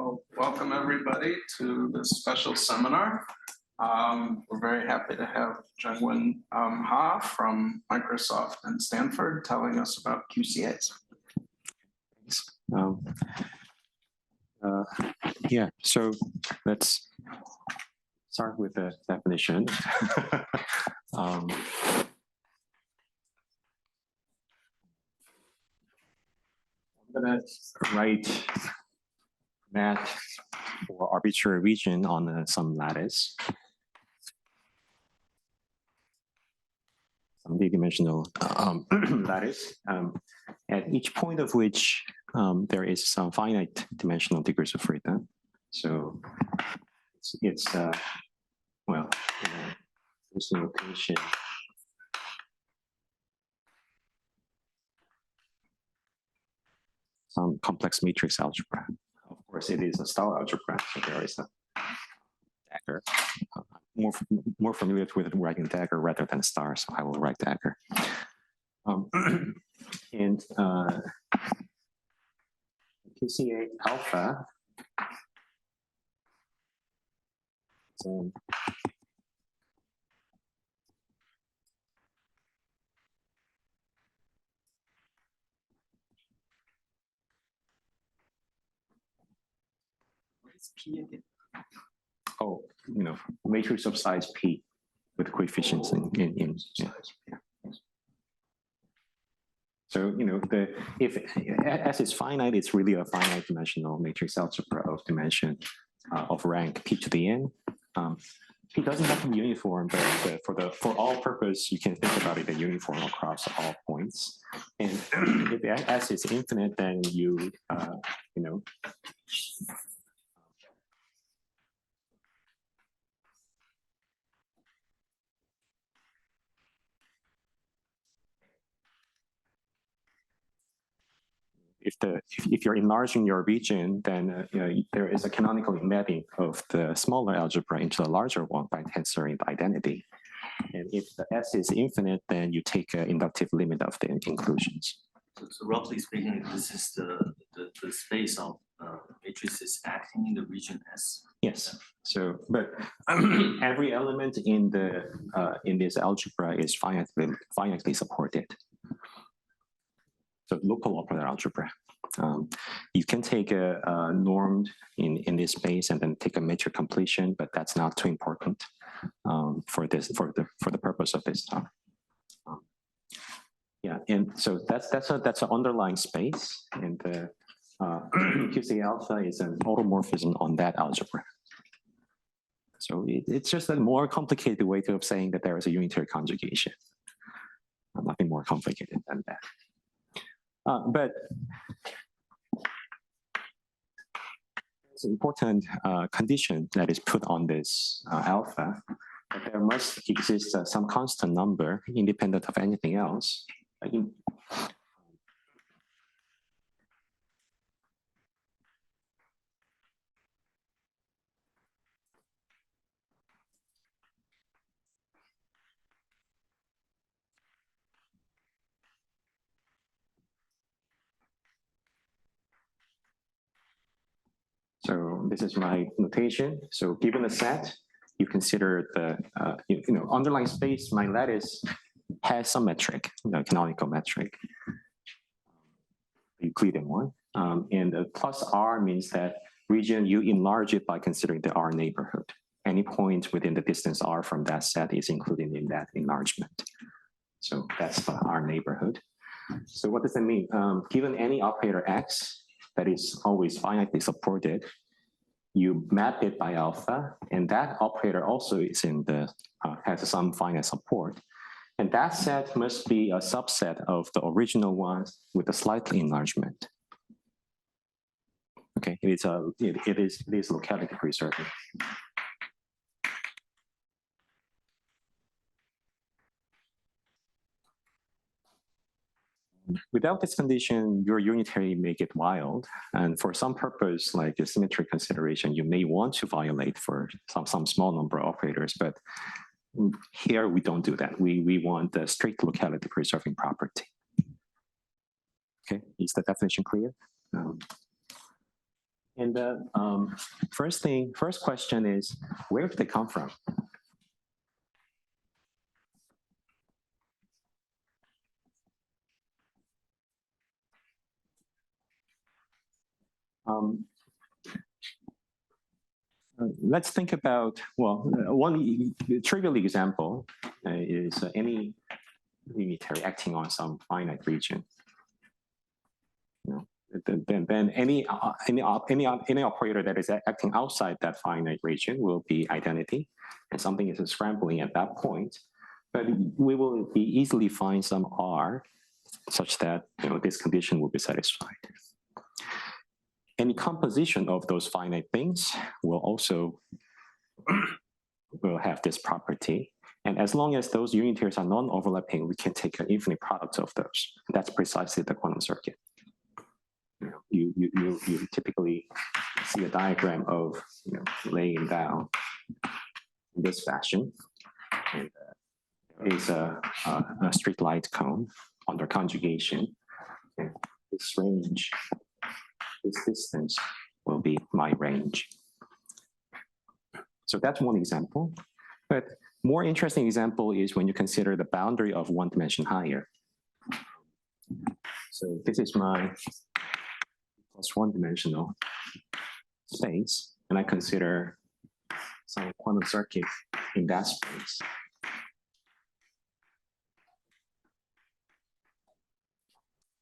Well, welcome everybody to this special seminar. We're very happy to have Jeongwan Haah from Microsoft and Stanford telling us about QCAs. Yeah, so let's start with the definition. I'm going to write math for arbitrary region on some lattice, some d-dimensional lattice, at each point of which there is some finite dimensional degrees of freedom. So it's well, this notation. Some complex matrix algebra. Of course, it is a star algebra, so there is a dagger. More familiar with writing dagger rather than star, so I will write dagger. And QCA alpha. So P again. Oh, matrix of size P with coefficients in yeah. So if S is finite, it's really a finite dimensional matrix algebra of dimension of rank P to the n. P doesn't have to be uniform, but for all purpose, you can think about it as uniform across all points. And if S is infinite, then you if you're enlarging your region, then there is a canonical embedding of the smaller algebra into the larger one by tensoring the identity. And if the S is infinite, then you take an inductive limit of the inclusions. So roughly speaking, this is the space of matrices acting in the region S. Yes. So, but every element in this algebra is finitely supported. So local operator algebra. You can take a normed in this space and then take a matrix completion, but that's not too important for the purpose of this talk. Yeah, and so that's an underlying space, and the QC alpha is an automorphism on that algebra. So it's just a more complicated way of saying that there is a unitary conjugation. Nothing more complicated than that. But it's an important condition that is put on this alpha, that there must exist some constant number independent of anything else. So this is my notation. So given a set, you consider the underlying space, my lattice has some metric, canonical metric, Euclidean one. And plus R means that region, you enlarge it by considering the R neighborhood. Any point within the distance R from that set is included in that enlargement. So that's the R neighborhood. So what does that mean? Given any operator X, that is always finitely supported, you map it by alpha, and that operator also is in the has some finite support, and that set must be a subset of the original ones with a slight enlargement. Okay, it is locality preserving. Without this condition, your unitary may get wild, and for some purpose, like a symmetry consideration, you may want to violate for some small number of operators, but here we don't do that. We want the strict locality preserving property. Okay, is the definition clear? And the first question is, where did they come from? Let's think about, well, one trivial example is any unitary acting on some finite region. Then any operator that is acting outside that finite region will be identity, and something is scrambling at that point. But we will easily find some R such that this condition will be satisfied. Any composition of those finite things will also have this property. And as long as those unitaries are non-overlapping, we can take an infinite product of those. That's precisely the quantum circuit. You typically see a diagram of laying down in this fashion. And is a straight light cone under conjugation. And this range, this distance will be my range. So that's one example. But more interesting example is when you consider the boundary of one dimension higher. So this is my plus one dimensional space, and I consider some quantum circuit in that space.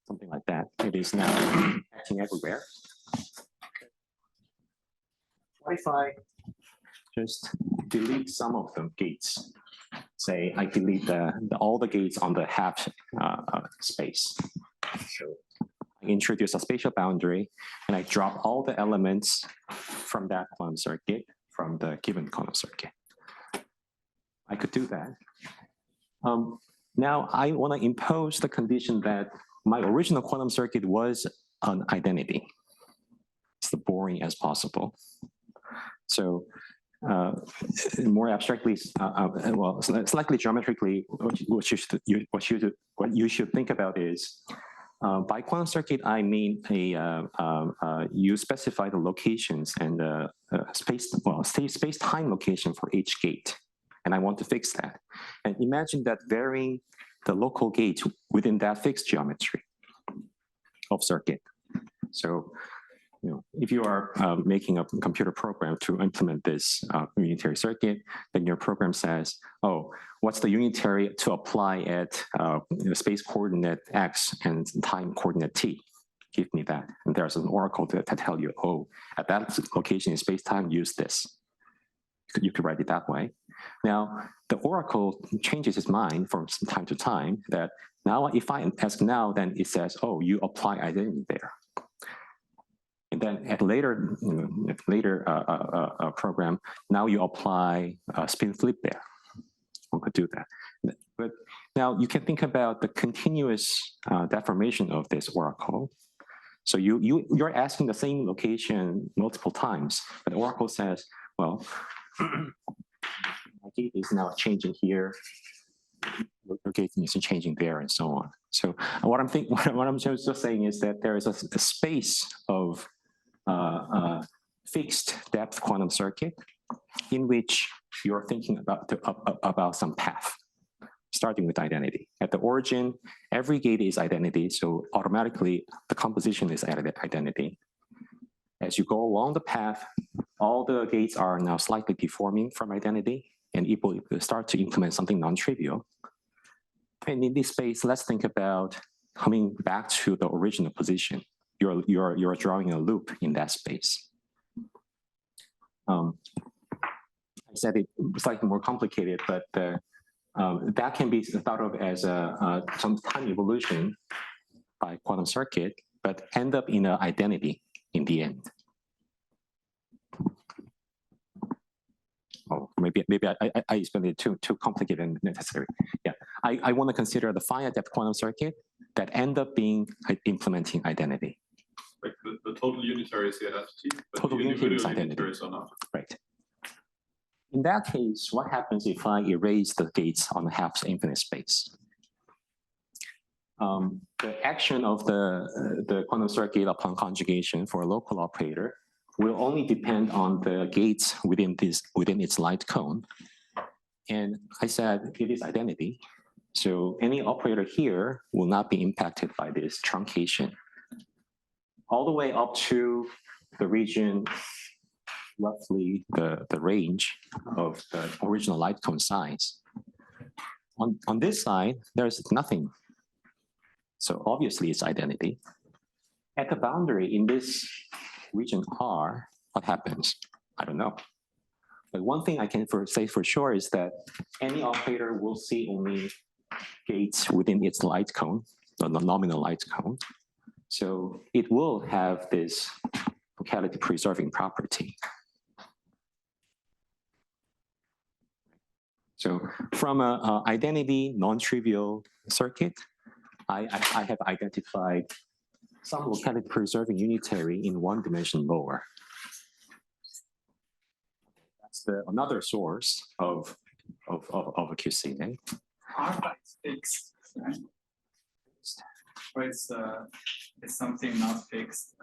Something like that. It is now acting everywhere. What if I just delete some of the gates? Say I delete all the gates on the half space. So I introduce a spatial boundary, and I drop all the elements from that quantum circuit from the given quantum circuit. I could do that. Now I want to impose the condition that my original quantum circuit was an identity. It's the boring as possible. So more abstractly, well, slightly geometrically, what you should think about is, by quantum circuit, I mean you specify the locations and the space-time location for each gate, and I want to fix that. And imagine that varying the local gate within that fixed geometry of circuit. So, if you are making a computer program to implement this unitary circuit, then your program says, oh, what's the unitary to apply at space coordinate x and time coordinate t? Give me that. And there's an oracle to tell you, oh, at that location in space-time, use this. You could write it that way. Now, the oracle changes its mind from time to time that now if I ask now, then it says, oh, you apply identity there. And then at later program, now you apply spin flip there. One could do that. But now you can think about the continuous deformation of this oracle. So you're asking the same location multiple times, but the oracle says, well, my gate is now changing here. Your gate is changing there, and so on. So what I'm just saying is that there is a space of fixed depth quantum circuit in which you're thinking about some path, starting with identity. At the origin, every gate is identity, so automatically the composition is identity. As you go along the path, all the gates are now slightly deforming from identity, and people start to implement something non-trivial. And in this space, let's think about coming back to the original position. You're drawing a loop in that space. I said it slightly more complicated, but that can be thought of as some time evolution by quantum circuit, but end up in an identity in the end. Oh, maybe I explained it too complicated and necessary. Yeah, I want to consider the finite depth quantum circuit that end up being implementing identity. Like the total unitary is the identity, but total the unitary is individual identity. unitaries are not. Right. In that case, what happens if I erase the gates on the half infinite space? The action of the quantum circuit upon conjugation for a local operator will only depend on the gates within its light cone. And I said it is identity. So any operator here will not be impacted by this truncation. All the way up to the region, roughly the range of the original light cone size. On this side, there's nothing. So obviously it's identity. At the boundary in this region R, what happens? I don't know. But one thing I can say for sure is that any operator will see only gates within its light cone, the nominal light cone. So it will have this locality preserving property. So from an identity non-trivial circuit, I have identified some locality preserving unitary in one dimension lower. That's another source of a QCA. Alpha is fixed, right? Or it's something not fixed,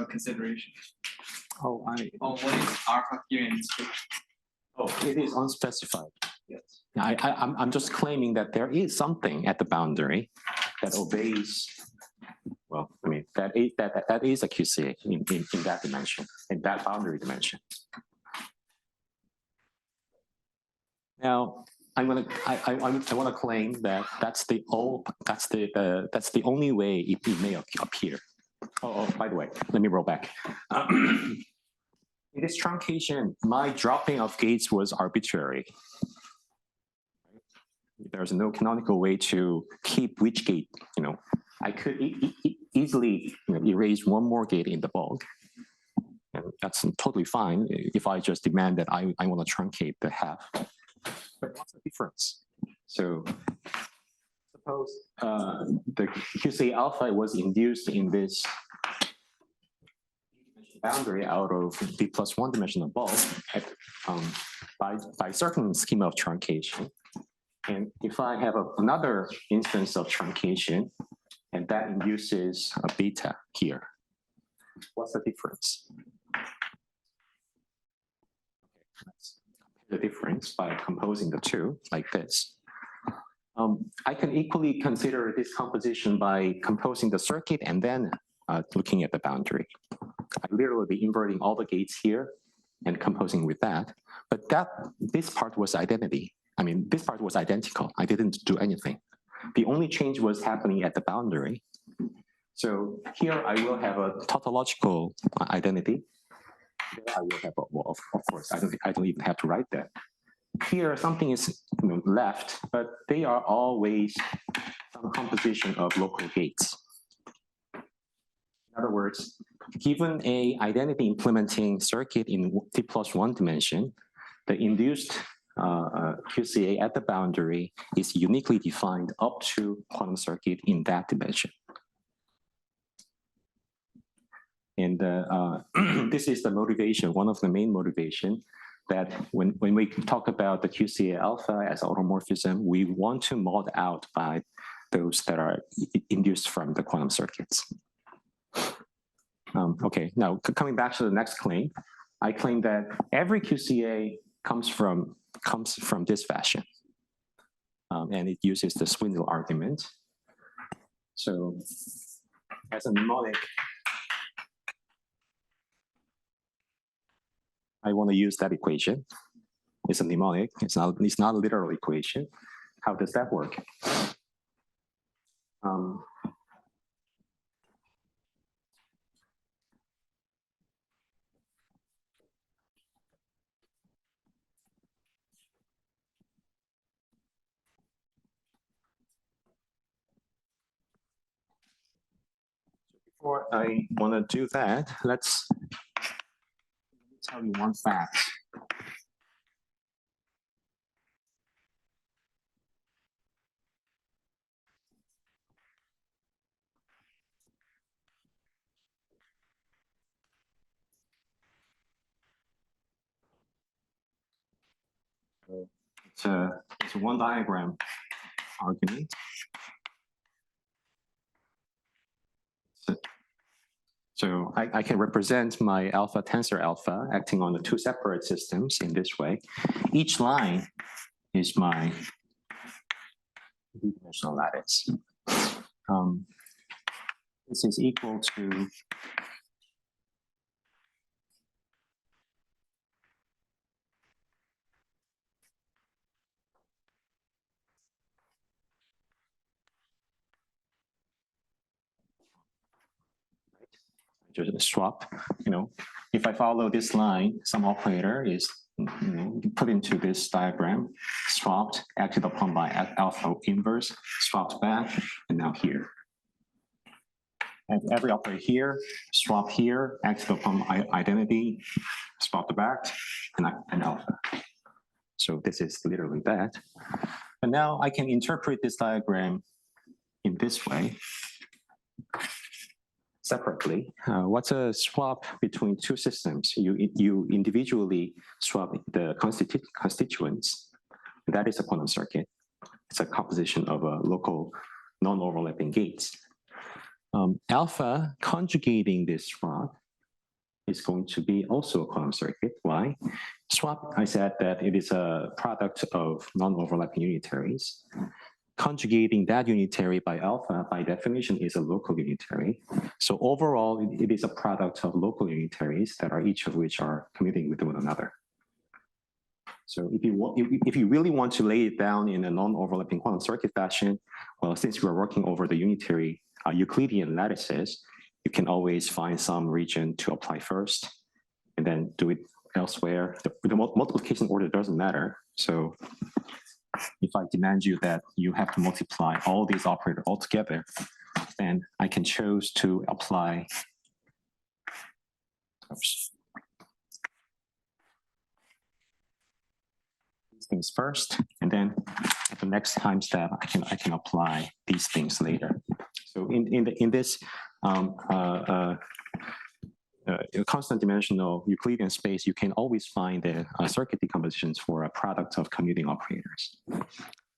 consideration. Oh, what is alpha here in this picture? Oh, it is unspecified. Yes. I'm just claiming that there is something at the boundary that obeys. Well, I mean that is a QCA in that dimension, in that boundary dimension. Now I want to claim that that's the only way it may appear. Oh, by the way, let me roll back. In this truncation, my dropping of gates was arbitrary. There's no canonical way to keep which gate. I could easily erase one more gate in the bulk, and that's totally fine if I just demand that I want to truncate the half. But what's the difference? So suppose the QC alpha was induced in this boundary out of B plus one dimensional bulk by certain schema of truncation. And if I have another instance of truncation, and that induces a beta here, what's the difference? Let's compare the difference by composing the two like this. I can equally consider this composition by composing the circuit and then looking at the boundary. I literally be inverting all the gates here and composing with that. But this part was identity. I mean, this part was identical. I didn't do anything. The only change was happening at the boundary. So here I will have a tautological identity. There I will have of course, I don't even have to write that. Here something is left, but they are always some composition of local gates. In other words, given a identity implementing circuit in T plus one dimension, the induced QCA at the boundary is uniquely defined up to quantum circuit in that dimension. And this is the motivation, one of the main motivation, that when we talk about the QCA alpha as automorphism, we want to mod out by those that are induced from the quantum circuits. Okay, now coming back to the next claim, I claim that every QCA comes from this fashion, and it uses the Swindle argument. So as a mnemonic, I want to use that equation. It's a mnemonic. It's not a literal equation. How does that work? Before I want to do that, let's tell you one fact. It's a one diagram argument. So I can represent my alpha tensor alpha acting on the two separate systems in this way. Each line is my two-dimensional lattice. This is equal to just swap, if I follow this line, some operator is put into this diagram, swapped, acted upon by alpha inverse, swapped back, and now here. And every operator here, swap here, acted upon identity, swapped back, and alpha. So this is literally that. But now I can interpret this diagram in this way. Separately, what's a swap between two systems? You individually swap the constituents. That is a quantum circuit. It's a composition of a local non-overlapping gates. Alpha conjugating this swap is going to be also a quantum circuit. Why? Swap, I said that it is a product of non-overlapping unitaries. Conjugating that unitary by alpha, by definition, is a local unitary. So overall, it is a product of local unitaries that are each of which are commuting with one another. So if you really want to lay it down in a non-overlapping quantum circuit fashion, well, since we're working over the unitary Euclidean lattices, you can always find some region to apply first, and then do it elsewhere. The multiplication order doesn't matter. So if I demand you that you have to multiply all these operators all together, then I can choose to apply these things first, and then at the next time step, I can apply these things later. So in this constant dimensional Euclidean space, you can always find the circuit decompositions for a product of commuting operators.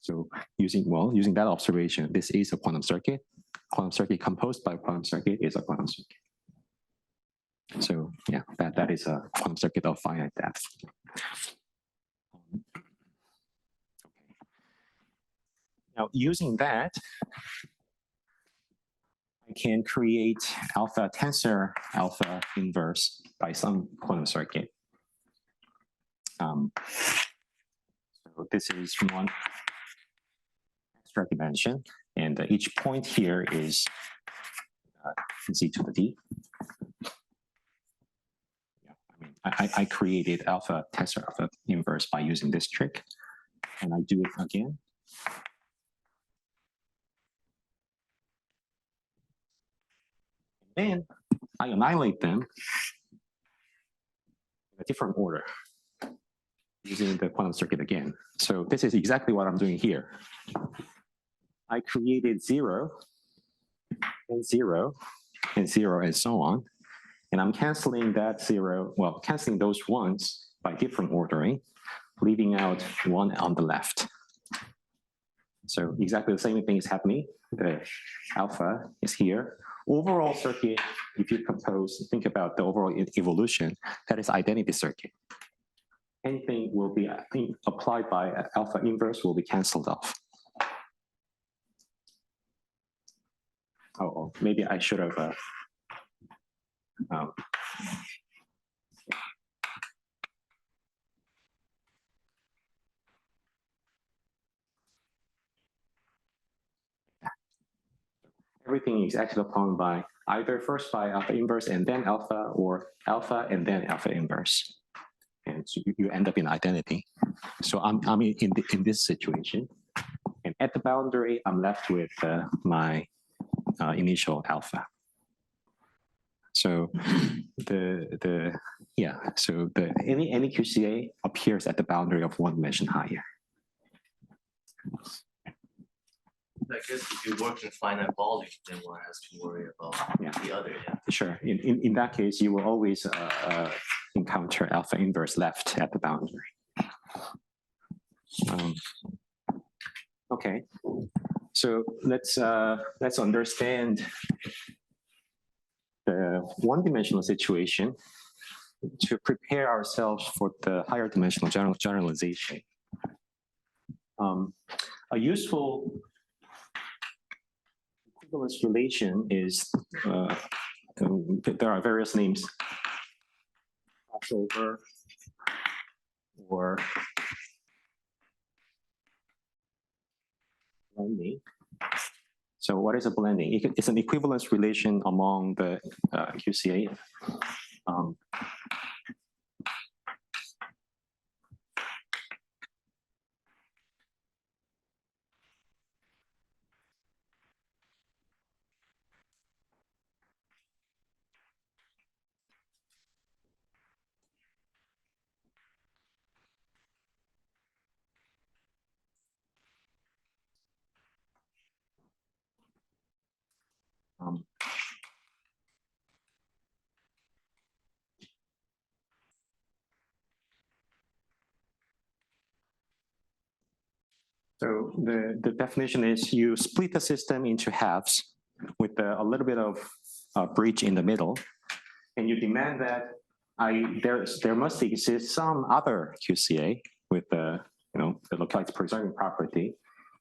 So using that observation, this is a quantum circuit. Quantum circuit composed by a quantum circuit is a quantum circuit. So yeah, that is a quantum circuit of finite depth. Now using that, I can create alpha tensor alpha inverse by some quantum circuit. So this is one extra dimension, and each point here is z to the d. I created alpha tensor alpha inverse by using this trick, and I do it again. Then I annihilate them in a different order using the quantum circuit again. So this is exactly what I'm doing here. I created 0, and 0, and 0, and so on. And I'm canceling that 0, well, canceling those ones by different ordering, leaving out 1 on the left. So exactly the same thing is happening. The alpha is here. Overall circuit, if you think about the overall evolution, that is identity circuit. Anything will be applied by alpha inverse will be canceled off. Oh, maybe I should have. Everything is acted upon by either first by alpha inverse and then alpha, or alpha and then alpha inverse. And so you end up in identity. So I'm in this situation. And at the boundary, I'm left with my initial alpha. So any QCA appears at the boundary of one dimension higher. I guess if you work in finite volume, then one has to worry about the other end. Sure. In that case, you will always encounter alpha inverse left at the boundary. Okay. So let's understand the one-dimensional situation to prepare ourselves for the higher dimensional generalization. A useful equivalence relation is, there are various names, crossover or blending. So what is a blending? It's an equivalence relation among the QCA. So the definition is you split the system into halves with a little bit of breach in the middle, and you demand that there must exist some other QCA with the the locality preserving property,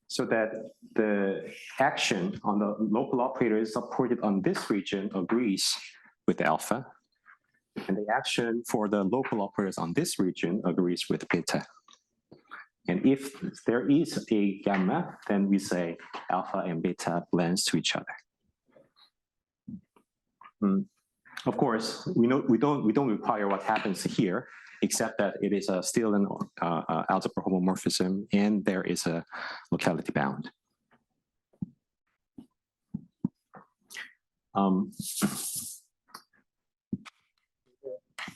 so that the action on the local operator is supported on this region agrees with alpha, and the action for the local operators on this region agrees with beta. And if there is a gamma, then we say alpha and beta blends to each other. Of course, we don't require what happens here, except that it is still an algebra homomorphism, and there is a locality bound.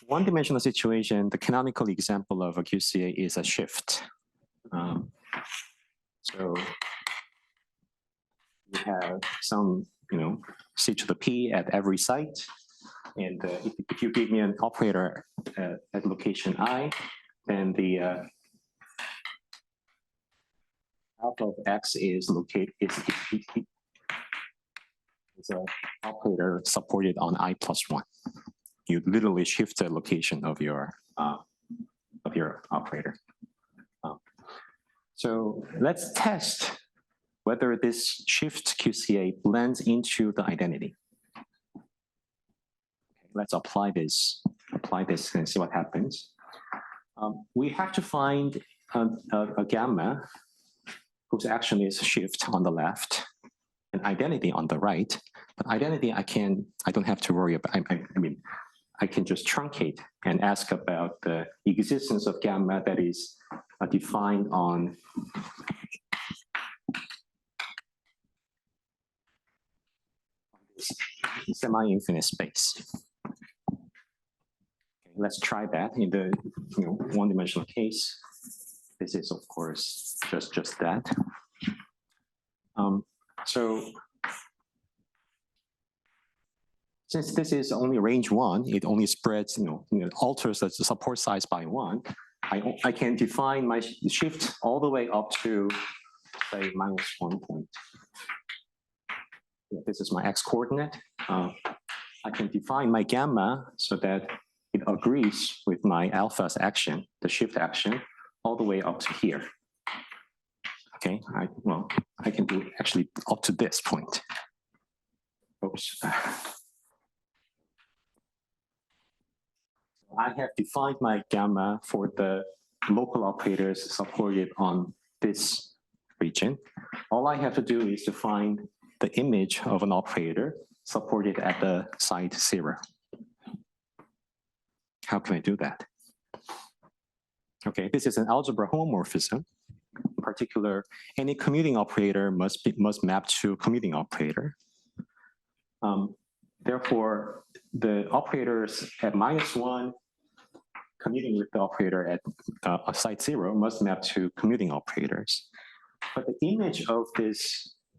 One-dimensional situation, the canonical example of a QCA is a shift. So we have some, C to the P at every site. And if you give me an operator at location I, then the alpha of X is located, is an operator supported on I plus 1. You literally shift the location of your operator. So let's test whether this shift QCA blends into the identity. Let's apply this and see what happens. We have to find a gamma whose action is shift on the left, and identity on the right. But identity, I don't have to worry about. I can just truncate and ask about the existence of gamma that is defined on semi-infinite space. Okay, let's try that in the one-dimensional case. This is, of course, just that. So since this is only range 1, it only spreads, alters the support size by 1. I can define my shift all the way up to, say, -1 point. This is my x coordinate. I can define my gamma so that it agrees with my alpha's action, the shift action, all the way up to here. Okay, I can do actually up to this point. Oops. I have defined my gamma for the local operators supported on this region. All I have to do is to find the image of an operator supported at the site 0. How can I do that? Okay, this is an algebra homomorphism. In particular, any commuting operator must map to commuting operator. Therefore, the operators at -1 commuting with the operator at site 0 must map to commuting operators. But the image of this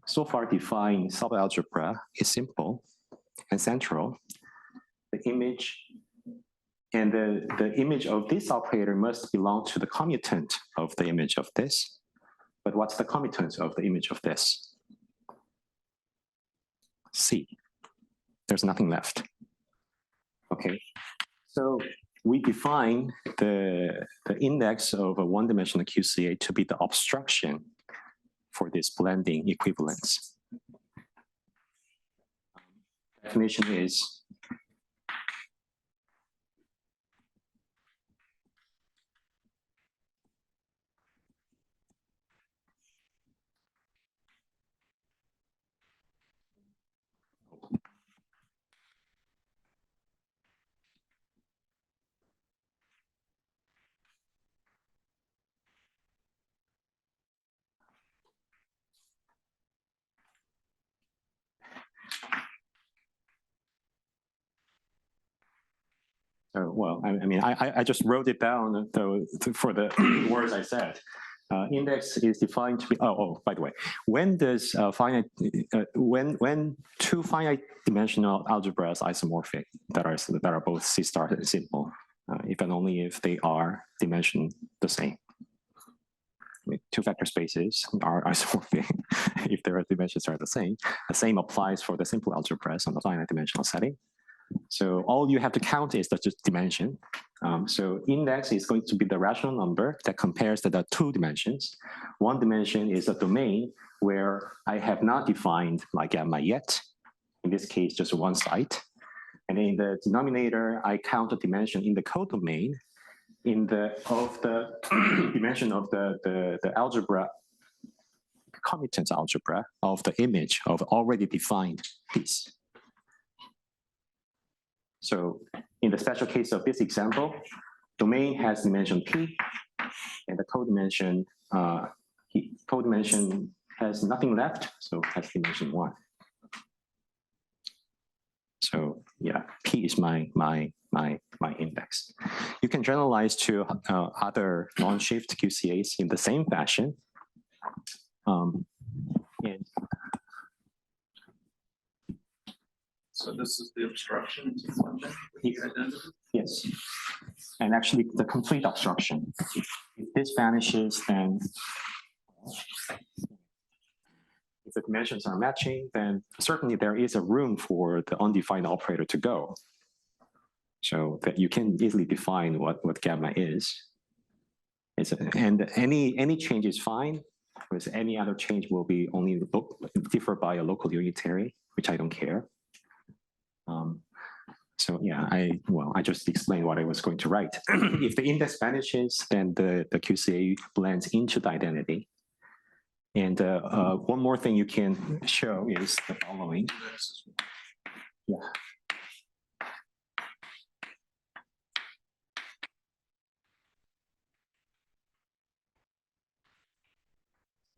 so far defined subalgebra is simple and central. The image and the image of this operator must belong to the commutant of the image of this. But what's the commutant of the image of this? C. There's nothing left. Okay, so we define the index of a one-dimensional QCA to be the obstruction for this blending equivalence. Definition is well, I just wrote it down for the words I said. Index is defined to be, by the way, when does when two finite dimensional algebras isomorphic that are both C star and simple, if and only if they are dimension the same. Two vector spaces are isomorphic if their dimensions are the same. The same applies for the simple algebras on the finite dimensional setting. So all you have to count is the dimension. So index is going to be the rational number that compares to the two dimensions. One dimension is a domain where I have not defined my gamma yet. In this case, just one site. And in the denominator, I count the dimension in the codomain of the dimension of the algebra, commutant algebra of the image of already defined piece. So in the special case of this example, domain has dimension P, and the codimension has nothing left, so has dimension 1. So yeah, P is my index. You can generalize to other non-shift QCAs in the same fashion. And So this is the obstruction to the identity? yes, and actually the complete obstruction. If this vanishes, then if the dimensions are matching, then certainly there is a room for the undefined operator to go. So that you can easily define what gamma is. And any change is fine, because any other change will be only differ by a local unitary, which I don't care. So yeah, I just explained what I was going to write. If the index vanishes, then the QCA blends into the identity. And one more thing you can show is the following. Yeah.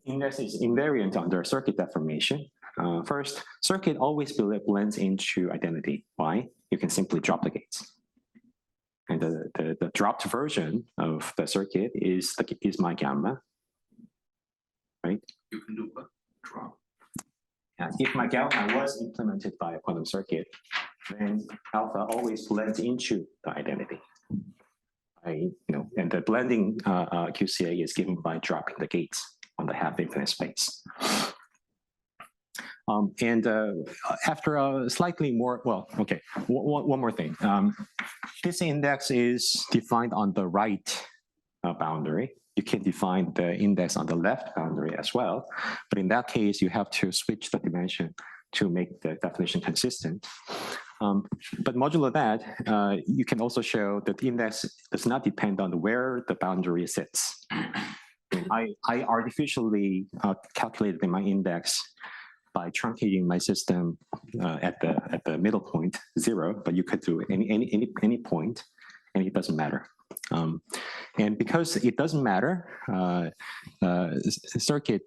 Index is invariant under circuit deformation. First, circuit always blends into identity. Why? You can simply drop the gates. And the dropped version of the circuit is my gamma, right? You can do what? Drop. And if my gamma was implemented by a quantum circuit, then alpha always blends into the identity. And the blending QCA is given by dropping the gates on the half infinite space. After a slightly more, well, okay, one more thing. This index is defined on the right boundary. You can define the index on the left boundary as well. But in that case, you have to switch the dimension to make the definition consistent. But modulo that, you can also show that the index does not depend on where the boundary sits. I artificially calculated my index by truncating my system at the middle point, 0, but you could do any point, and it doesn't matter. And because it doesn't matter, circuit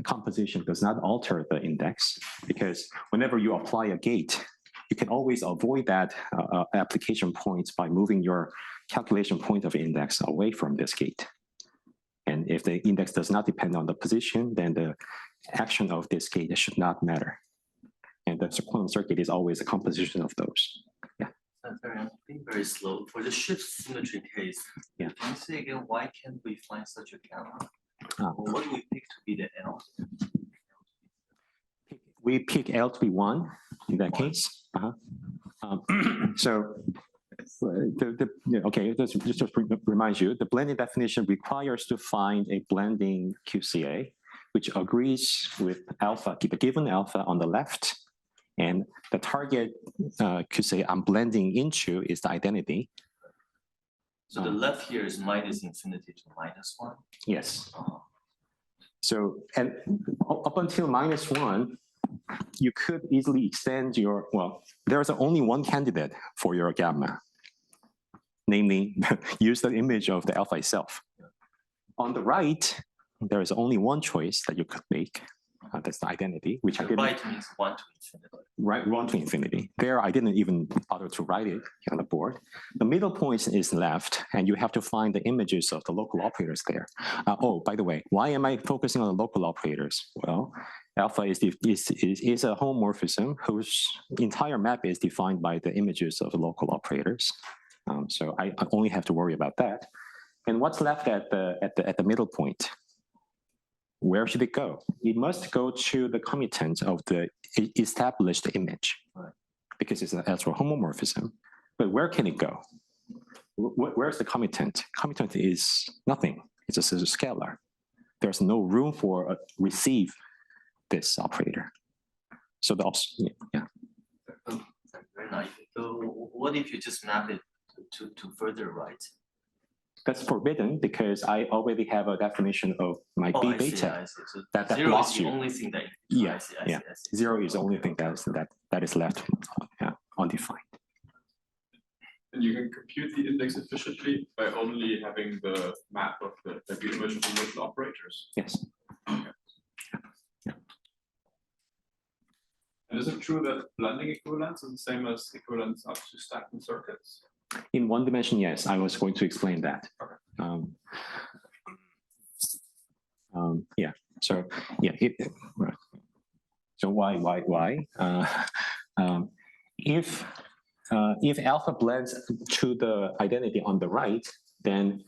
composition does not alter the index, because whenever you apply a gate, you can always avoid that application point by moving your calculation point of index away from this gate. And if the index does not depend on the position, then the action of this gate should not matter. And the quantum circuit is always a composition of those. Yeah. I'm being very slow. For the shift symmetry case, yeah. Can you say again, why can't we find such a gamma? What do we pick to be the L? We pick L to be 1 in that case. So okay, just remind you, the blending definition requires to find a blending QCA, which agrees with alpha, the given alpha on the left, and the target QCA I'm blending into is the identity. So the left here is minus infinity to -1. Yes. Oh, So, and up until -1, you could easily extend your, well, there's only one candidate for your gamma, namely use the image of the alpha itself. On the right, there is only one choice that you could make. That's the identity, which I the didn't. right means 1 to infinity. Right, 1 to infinity. There, I didn't even bother to write it on the board. The middle point is left, and you have to find the images of the local operators there. Oh, by the way, why am I focusing on the local operators? Well, alpha is a homomorphism whose entire map is defined by the images of the local operators. So I only have to worry about that. And what's left at the middle point? Where should it go? It must go to the commutant of the established image, Right, because it's an actual homomorphism. But where can it go? Where's the commutant? Commutant is nothing. It's just a scalar. There's no room for receive this operator. So yeah. Very nice. So what if you just map it to further right? That's forbidden because I already have a definition of my B I see, beta. I see. So that zero blocks is the you. only thing that. Yeah, I see, I yeah. see, I see. Zero is the only thing that is left undefined. And you can compute the index efficiently by only having the map of the image of the local operators. Yes. And is it true that blending equivalence is the same as equivalence up to stacking circuits? In one dimension, yes. I was going to explain that. Yeah. So yeah. So why? If alpha blends to the identity on the right, then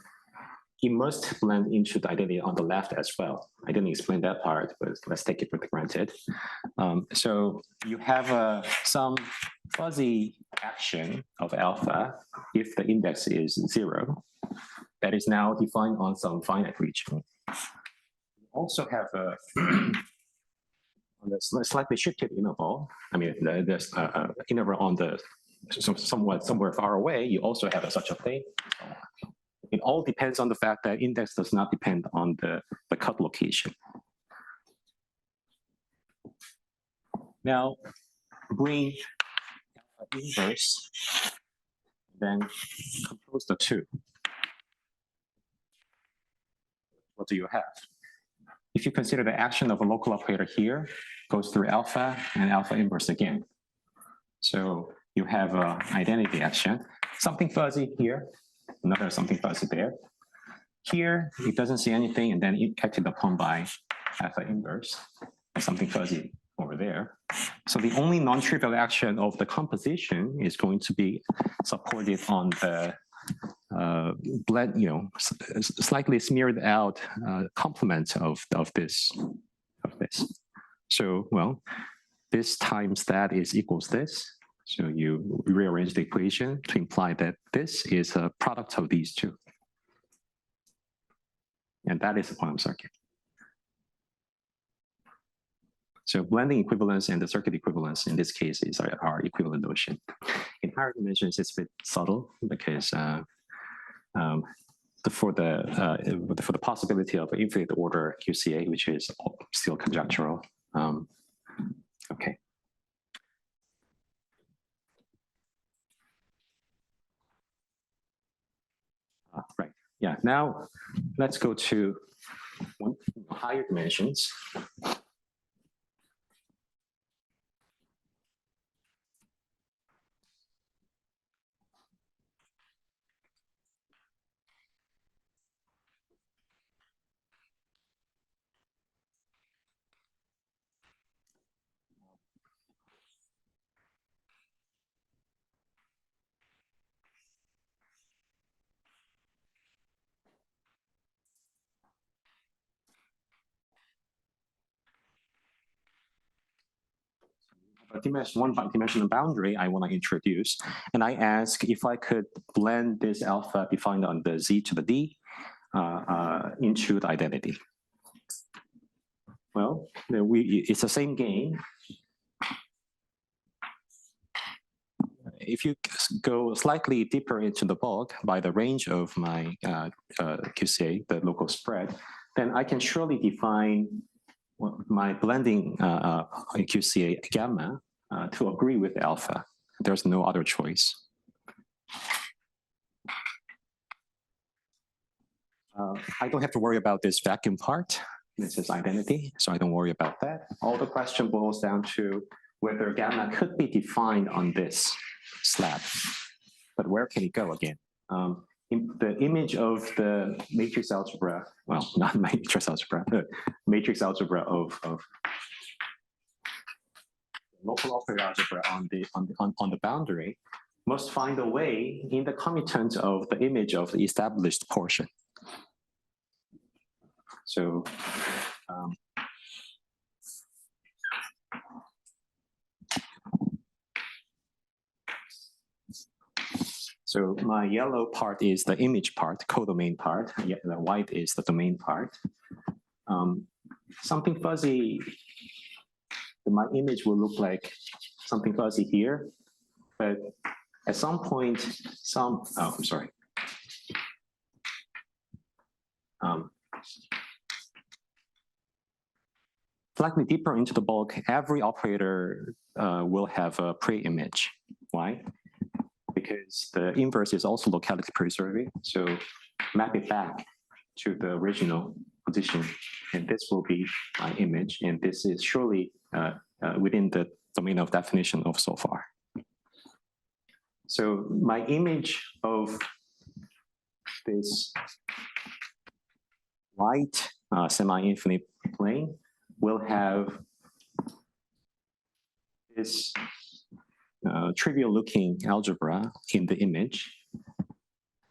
it must blend into the identity on the left as well. I didn't explain that part, but let's take it for granted. So you have some fuzzy action of alpha if the index is 0, that is now defined on some finite region. You also have a on the slightly shifted interval. I mean, there's interval on the somewhere far away. You also have such a thing. It all depends on the fact that index does not depend on the cut location. Now, bring inverse, then compose the two. What do you have? If you consider the action of a local operator here, goes through alpha and alpha inverse again. So you have an identity action, something fuzzy here, another something fuzzy there. Here, it doesn't see anything, and then it acted upon by alpha inverse, and something fuzzy over there. So the only non-trivial action of the composition is going to be supported on the blend, slightly smeared out complement of this. So, well, this times that is equals this. So you rearrange the equation to imply that this is a product of these two. And that is a quantum circuit. So blending equivalence and the circuit equivalence in this case is our equivalent notion. In higher dimensions, it's a bit subtle because for the possibility of infinite order QCA, which is still conjectural. Okay. Right. Yeah. Now let's go to higher dimensions. one dimensional boundary I want to introduce. And I ask if I could blend this alpha defined on the Z to the D into the identity. Well, it's the same game. If you go slightly deeper into the bulk by the range of my QCA, the local spread, then I can surely define my blending QCA gamma to agree with alpha. There's no other choice. I don't have to worry about this vacuum part. This is identity, so I don't worry about that. All the question boils down to whether gamma could be defined on this slab. But where can it go again? The image of the matrix algebra, well, not matrix algebra, the matrix algebra of local operator algebra on the boundary must find a way in the commutant of the image of the established portion. So so my yellow part is the image part, codomain part. The white is the domain part. Something fuzzy, my image will look like something fuzzy here, but at some point, I'm sorry. Slightly deeper into the bulk, every operator will have a pre-image. Why? Because the inverse is also locality preserving. So map it back to the original position. And this will be my image. And this is surely within the domain of definition of so far. So my image of this white semi-infinite plane will have this trivial looking algebra in the image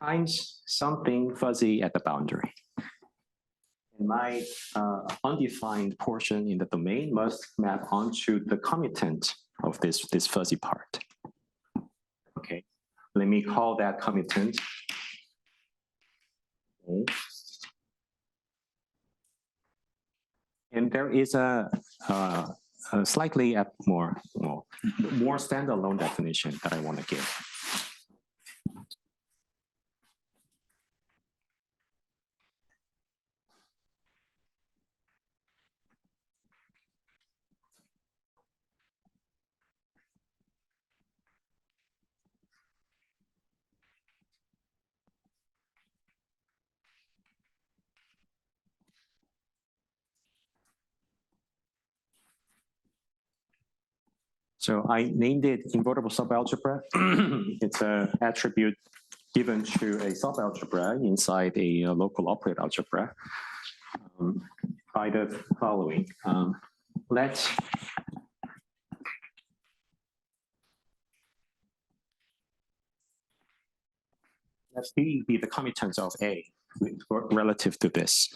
times something fuzzy at the boundary. And my undefined portion in the domain must map onto the commutant of this fuzzy part. Okay, let me call that commutant. Okay. And there is a slightly more standalone definition that I want to give. So I named it invertible subalgebra. It's an attribute given to a subalgebra inside a local operator algebra by the following. Let's B be the commutants of A relative to this.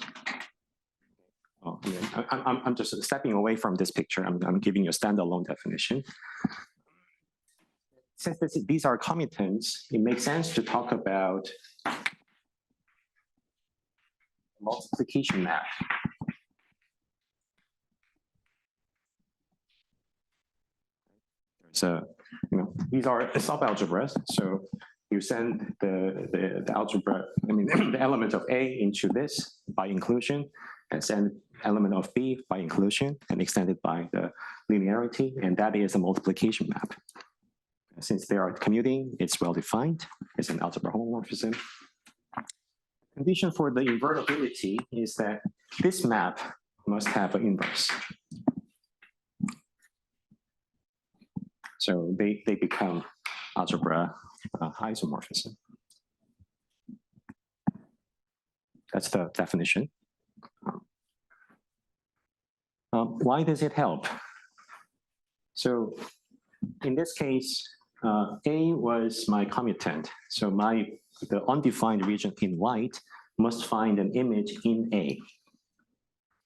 Oh, I'm just stepping away from this picture. I'm giving you a standalone definition. Since these are commutants, it makes sense to talk about multiplication map. So, these are subalgebras. So you send the algebra, the element of A into this by inclusion, and send element of B by inclusion and extend it by the linearity, and that is a multiplication map. Since they are commuting, it's well defined. It's an algebra homomorphism. Condition for the invertibility is that this map must have an inverse. So they become algebra isomorphism. That's the definition. Why does it help? So in this case, A was my commutant. So the undefined region in white must find an image in A.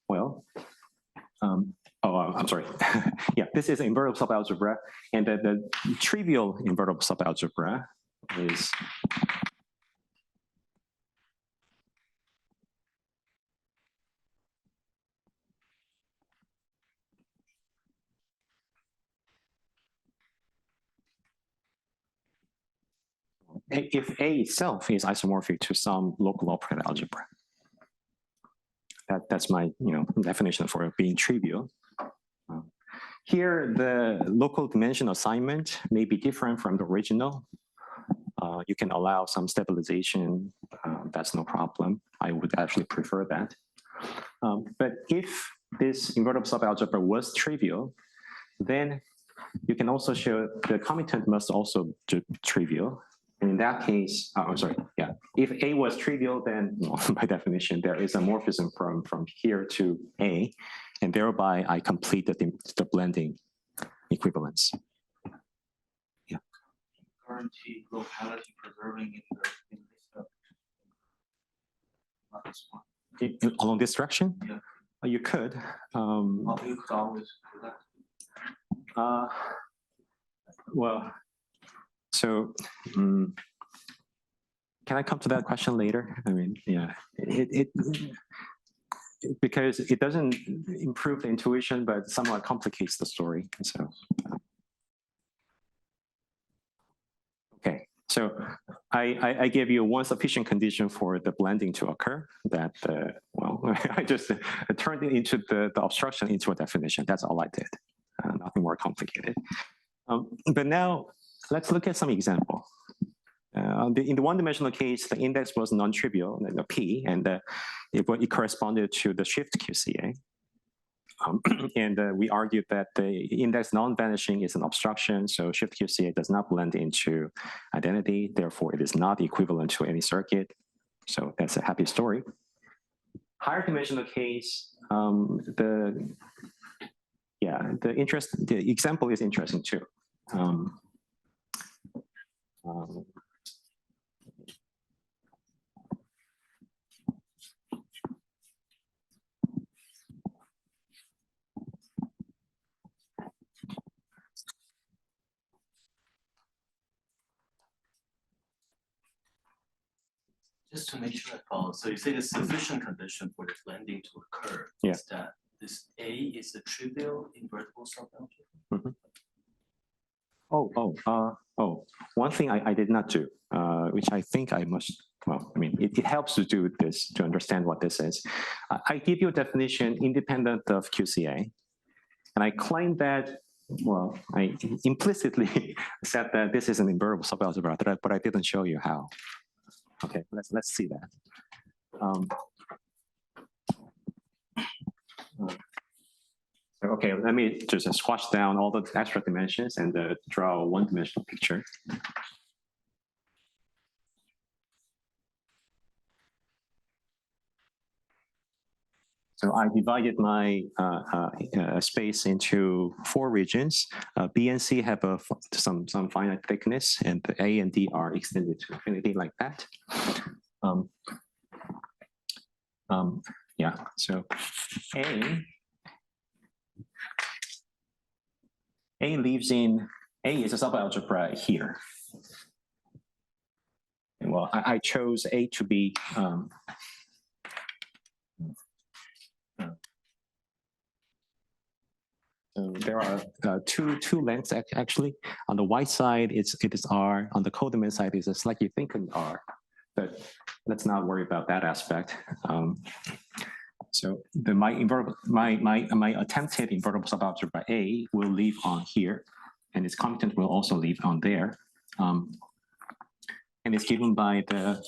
Well, Oh, I'm sorry. Yeah, this is invertible subalgebra, and the trivial invertible subalgebra is if A itself is isomorphic to some local operator algebra. That's my definition for being trivial. Here, the local dimension assignment may be different from the original. You can allow some stabilization. That's no problem. I would actually prefer that. But if this invertible subalgebra was trivial, then you can also show the commutant must also be trivial. And in that case, I'm sorry, yeah. If A was trivial, then by definition, there is a morphism from here to A, and thereby I complete the blending equivalence. Yeah. Guarantee locality preserving in this Along this direction? Yeah. You could. you could always do that. Well, so can I come to that question later? I mean, yeah, because it doesn't improve the intuition, but somewhat complicates the story. So, okay. So I gave you one sufficient condition for the blending to occur. That well, I just turned it into the obstruction into a definition. That's all I did. Nothing more complicated. But now let's look at some example. In the one-dimensional case, the index was non-trivial, the P, and it corresponded to the shift QCA. And we argued that the index non-vanishing is an obstruction, so shift QCA does not blend into identity, therefore it is not equivalent to any circuit. So that's a happy story. Higher dimensional case, the example is interesting too. Just to make sure I follow, so you say the sufficient condition for the blending to occur is that this A is a trivial invertible subalgebra? One thing I did not do, which I think I must, well, I mean, it helps to do this to understand what this is. I give you a definition independent of QCA, and I claim that, well, I implicitly said that this is an invertible subalgebra, but I didn't show you how. Okay, let's see that. Okay, let me just squash down all the extra dimensions and draw a one-dimensional picture. So I divided my space into 4 regions. B and C have some finite thickness, and the A and D are extended to infinity like that. Yeah, so A lives in, A is a subalgebra here. And well, I chose A to be so there are two lengths actually. On the y side, it is R. On the codomain side, it's a slightly thickened R. But let's not worry about that aspect. So my attempted invertible subalgebra A will live on here, and its commutant will also live on there. And it's given by the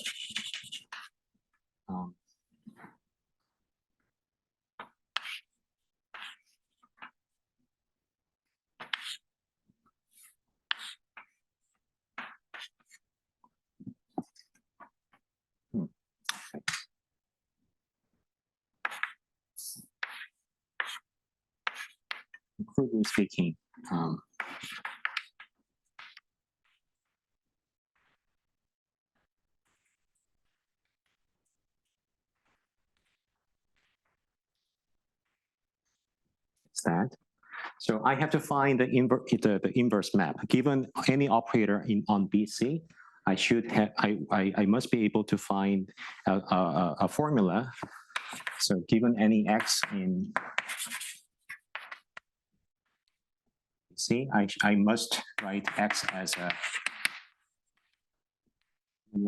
crudely speaking, It's that. So I have to find the inverse map. Given any operator on BC, I should have I must be able to find a formula. So given any x in C, I must write x as a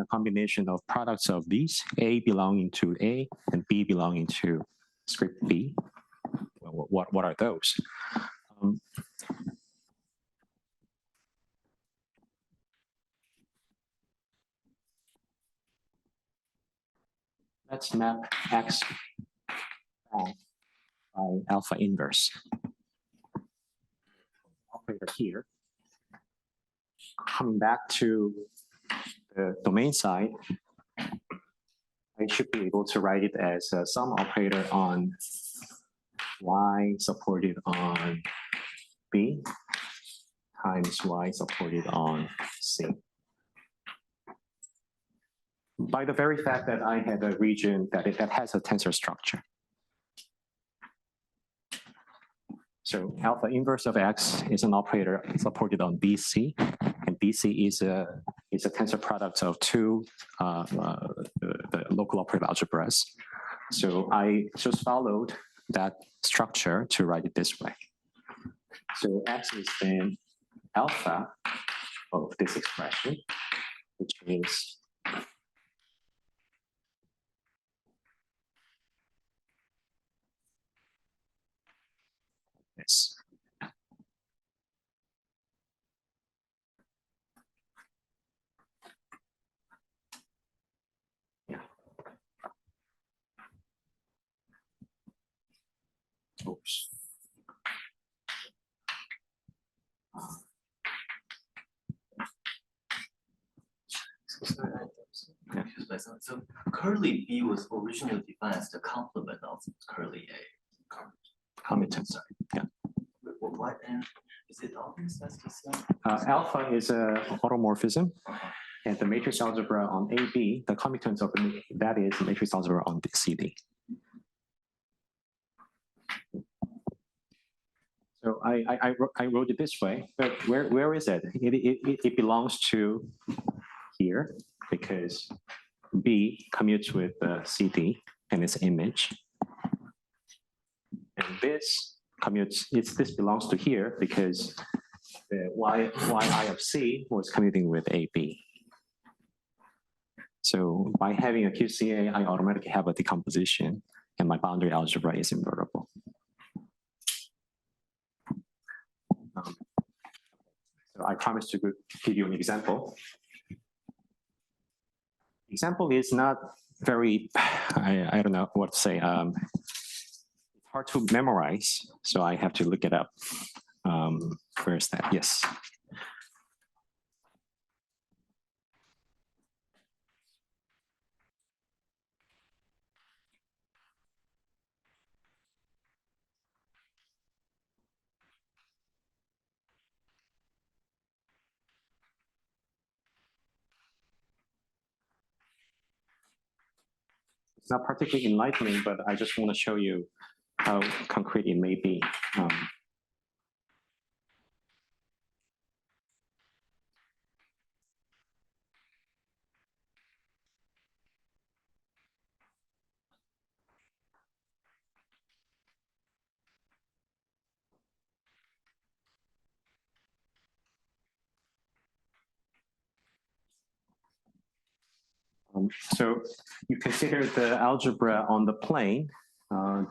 combination of products of these, A belonging to A and B belonging to script B. Well, what are those? Let's map X by alpha inverse. Operator here. Coming back to the domain side, I should be able to write it as some operator on Y supported on B times Y supported on C. By the very fact that I have a region that has a tensor structure. So alpha inverse of X is an operator supported on BC, and BC is a tensor product of two the local operator algebras. So I just followed that structure to write it this way. So X is then alpha of this expression, which is this. Yeah. Oops. Confused by something. So curly B was originally defined as the complement of curly A. Hamilton. Sorry. Yeah. What and is it obvious that's the same? Alpha is a automorphism, and the matrix algebra on AB, the commutants of that is the matrix algebra on CD. So I wrote it this way, but where is it? It belongs to here because B commutes with CD and its image, and this commutes. This belongs to here because the yi of C was commuting with AB. So by having a QCA, I automatically have a decomposition, and my boundary algebra is invertible. So I promise to give you an example. Example is not very, I don't know what to say. It's hard to memorize, so I have to look it up. Where is that? Yes. It's not particularly enlightening, but I just want to show you how concrete it may be. So you consider the algebra on the plane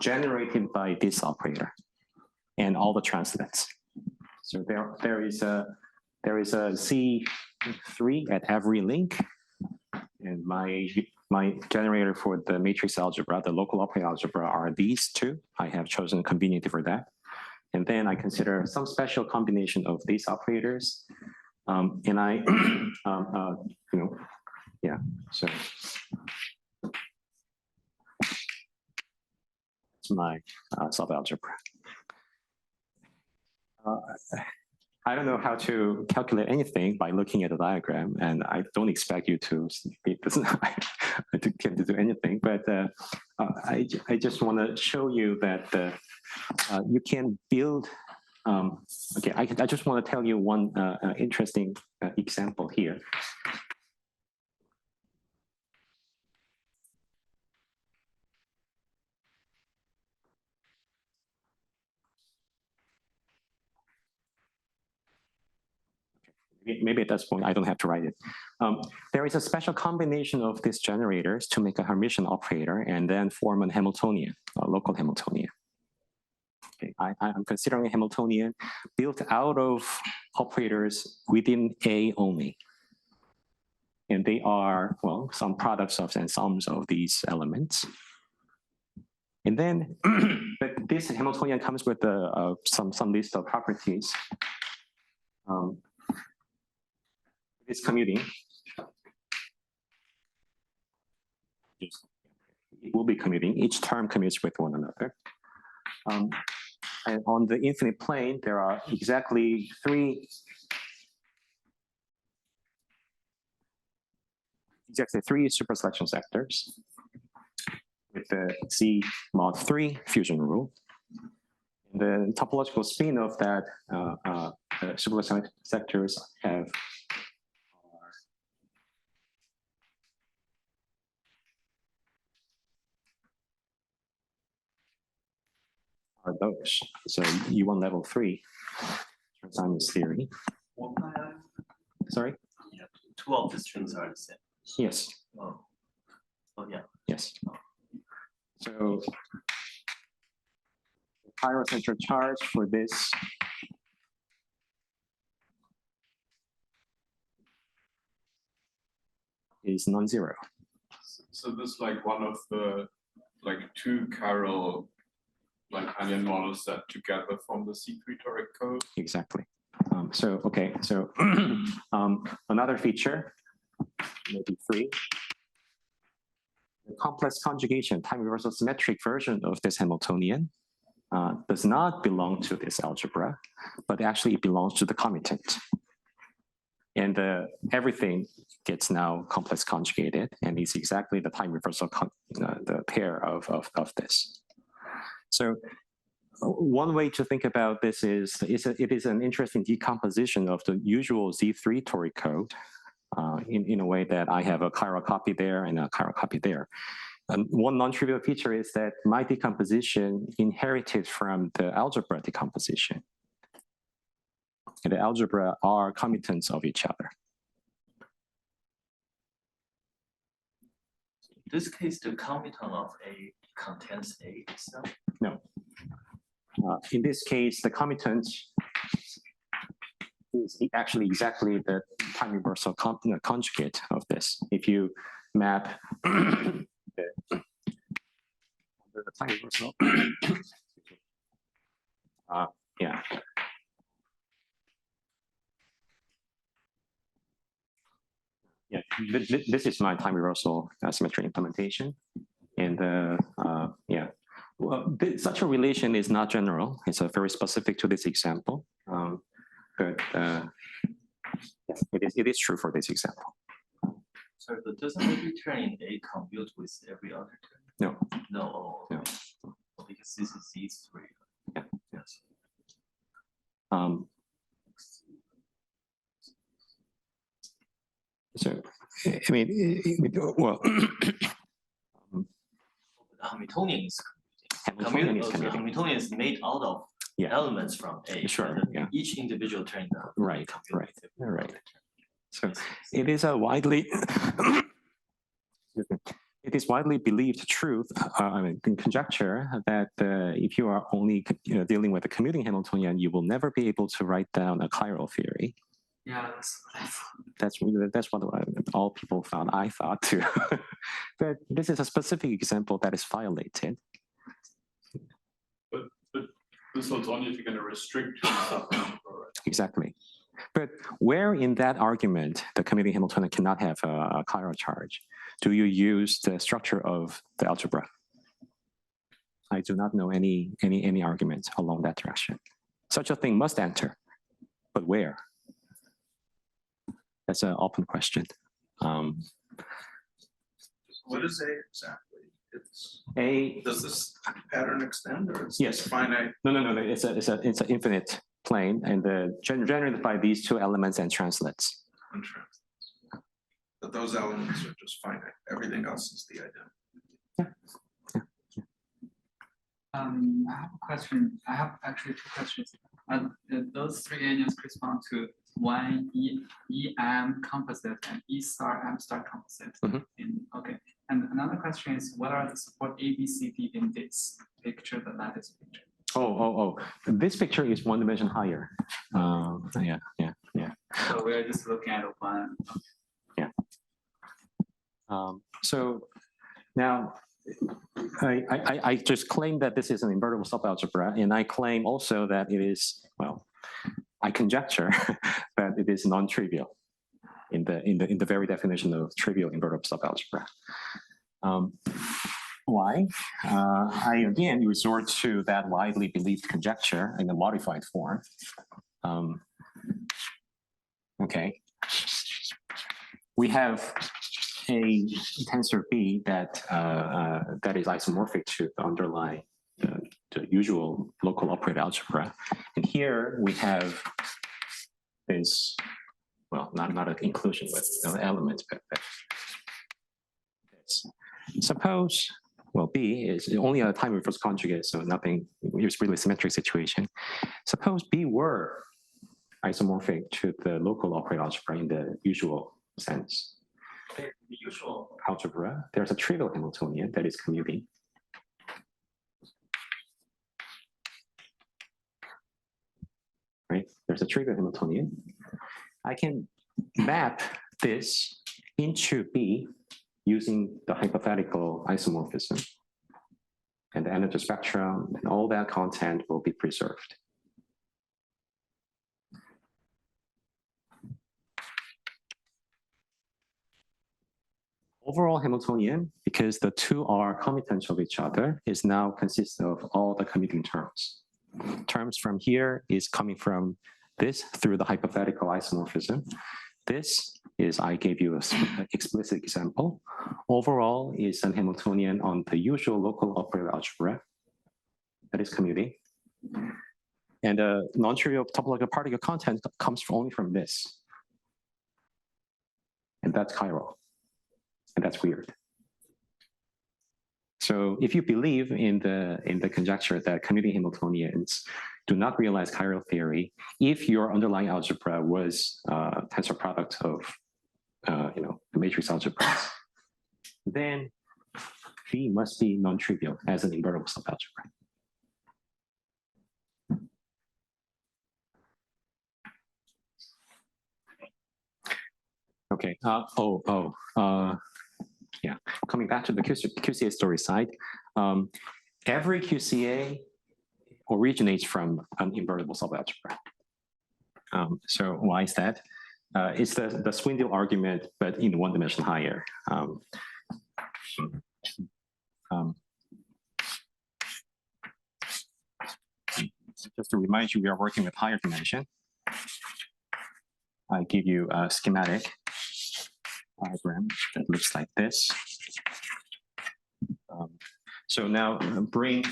generated by this operator and all the translets. So there is a C3 at every link, and my generator for the matrix algebra, the local operator algebra, are these two. I have chosen conveniently for that, and then I consider some special combination of these operators, and I yeah, so it's my subalgebra. I don't know how to calculate anything by looking at the diagram, and I don't expect you to do anything. But I just want to show you that you can build. Okay, I just want to tell you one interesting example here. Maybe at this point I don't have to write it. There is a special combination of these generators to make a Hermitian operator and then form a Hamiltonian, a local Hamiltonian. Okay, I'm considering a Hamiltonian built out of operators within A only. And they are, well, some products of and sums of these elements. And then, but this Hamiltonian comes with some list of properties. It's commuting. It will be commuting. Each term commutes with one another. And on the infinite plane, there are exactly three superselection sectors with the Z mod 3 fusion rule. The topological spin of that superselection sectors are those. So U1 level 3, Simons theory. Sorry? Yeah, two of the strings are the same. Yes. Oh, yeah. Yes. So the chiral central charge for this is non-zero. So this is like one of the two chiral onion models that together form the C3 toric code. Exactly. Okay. So another feature, maybe 3. The complex conjugation, time reversal symmetric version of this Hamiltonian does not belong to this algebra, but actually it belongs to the commutant. And everything gets now complex conjugated, and it's exactly the time reversal, the pair of this. So one way to think about this is it is an interesting decomposition of the usual Z3 toric code in a way that I have a chiral copy there and a chiral copy there. One non-trivial feature is that my decomposition inherited from the algebra decomposition. And the algebra are commutants of each other. In this case, the commutant of A contains A itself? No. In this case, the commutant is actually exactly the time reversal conjugate of this. If you map the time reversal, yeah. Yeah, this is my time reversal symmetry implementation. And yeah, well, such a relation is not general. It's very specific to this example. But yes, it is true for this example. So, but doesn't every term in A compute with every other term? No. No. No. Oh, because this is Z3. Yeah. Yes. So, I mean, well, Hamiltonian is Hamiltonian is commuting. Hamiltonian is made out of elements from A. Sure. Yeah. Each individual term. Right. So it is a widely it is widely believed truth, conjecture that if you are only dealing with a commuting Hamiltonian, you will never be able to write down a chiral theory. Yeah, that's what I thought. That's what all people thought. I thought too. But this is a specific example that is violated. But this holds only if you're going to restrict to the Exactly. But where in that argument the commuting Hamiltonian cannot have a chiral charge, do you use the structure of the algebra? I do not know any argument along that direction. Such a thing must enter, but where? That's an open question. What is A exactly? A, Does this pattern extend or is Yes. this finite? no, it's an infinite plane and generated by these two elements and translates. Contrast. But those elements are just finite. Everything else is the identity. I have a question. I have actually two questions. Those three aliens correspond to one EM composite and E star M star composite. Mhm. Okay. And another question is, what are the support A, B, C, D in this picture, the lattice picture? Oh. This picture is one dimension higher. Yeah. So we're just looking at one. So now I just claim that this is an invertible subalgebra, and I claim also that it is, well, I conjecture that it is non-trivial in the very definition of trivial invertible subalgebra. Why? I again resort to that widely believed conjecture in a modified form. Okay. We have a tensor B that that is isomorphic to the underlying the usual local operator algebra, and here we have this, well, not an inclusion, but an element. But suppose, well, B is only a time reverse conjugate, so nothing. It's really a symmetric situation. Suppose B were isomorphic to the local operator algebra in the usual sense. The usual algebra, there's a trivial Hamiltonian that is commuting. Right? There's a trivial Hamiltonian. I can map this into B using the hypothetical isomorphism. And the energy spectrum and all that content will be preserved. Overall Hamiltonian, because the two are commutant of each other, is now consists of all the commuting terms. Terms from here is coming from this through the hypothetical isomorphism. This is, I gave you an explicit example. Overall is an Hamiltonian on the usual local operator algebra that is commuting. And a non-trivial topological particle content comes only from this. And that's chiral. And that's weird. So if you believe in the conjecture that commuting Hamiltonians do not realize chiral theory, if your underlying algebra was tensor product of the matrix algebras, then B must be non-trivial as an invertible subalgebra. Okay. Yeah. Coming back to the QCA story side, every QCA originates from an invertible subalgebra. So why is that? It's the Swindle argument, but in one dimension higher. Just to remind you, we are working with higher dimension. I give you a schematic diagram that looks like this. So now bring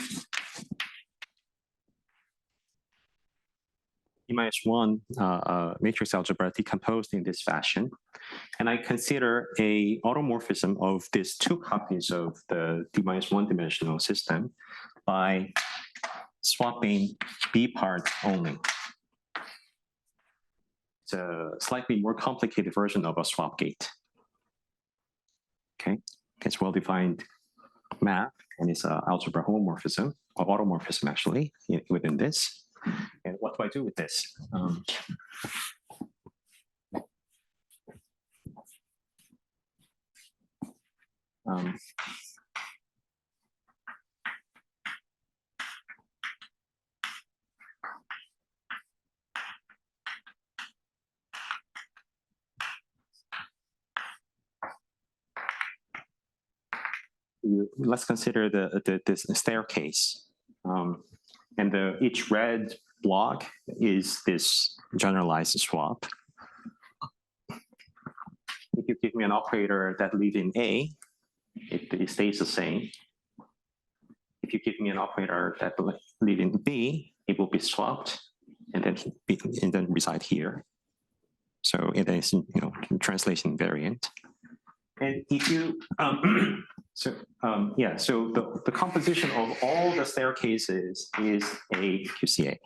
E-1 matrix algebra decomposed in this fashion. And I consider a automorphism of these two copies of the D-1 dimensional system by swapping B part only. It's a slightly more complicated version of a swap gate. Okay, it's well-defined map, and it's an algebra homomorphism, or automorphism actually, within this. And what do I do with this? Let's consider this staircase. And each red block is this generalized swap. If you give me an operator that lives in A, it stays the same. if you give me an operator that live in B, it will be swapped and then reside here. So it is, translation invariant. And if you, so the composition of all the staircases is a QCA.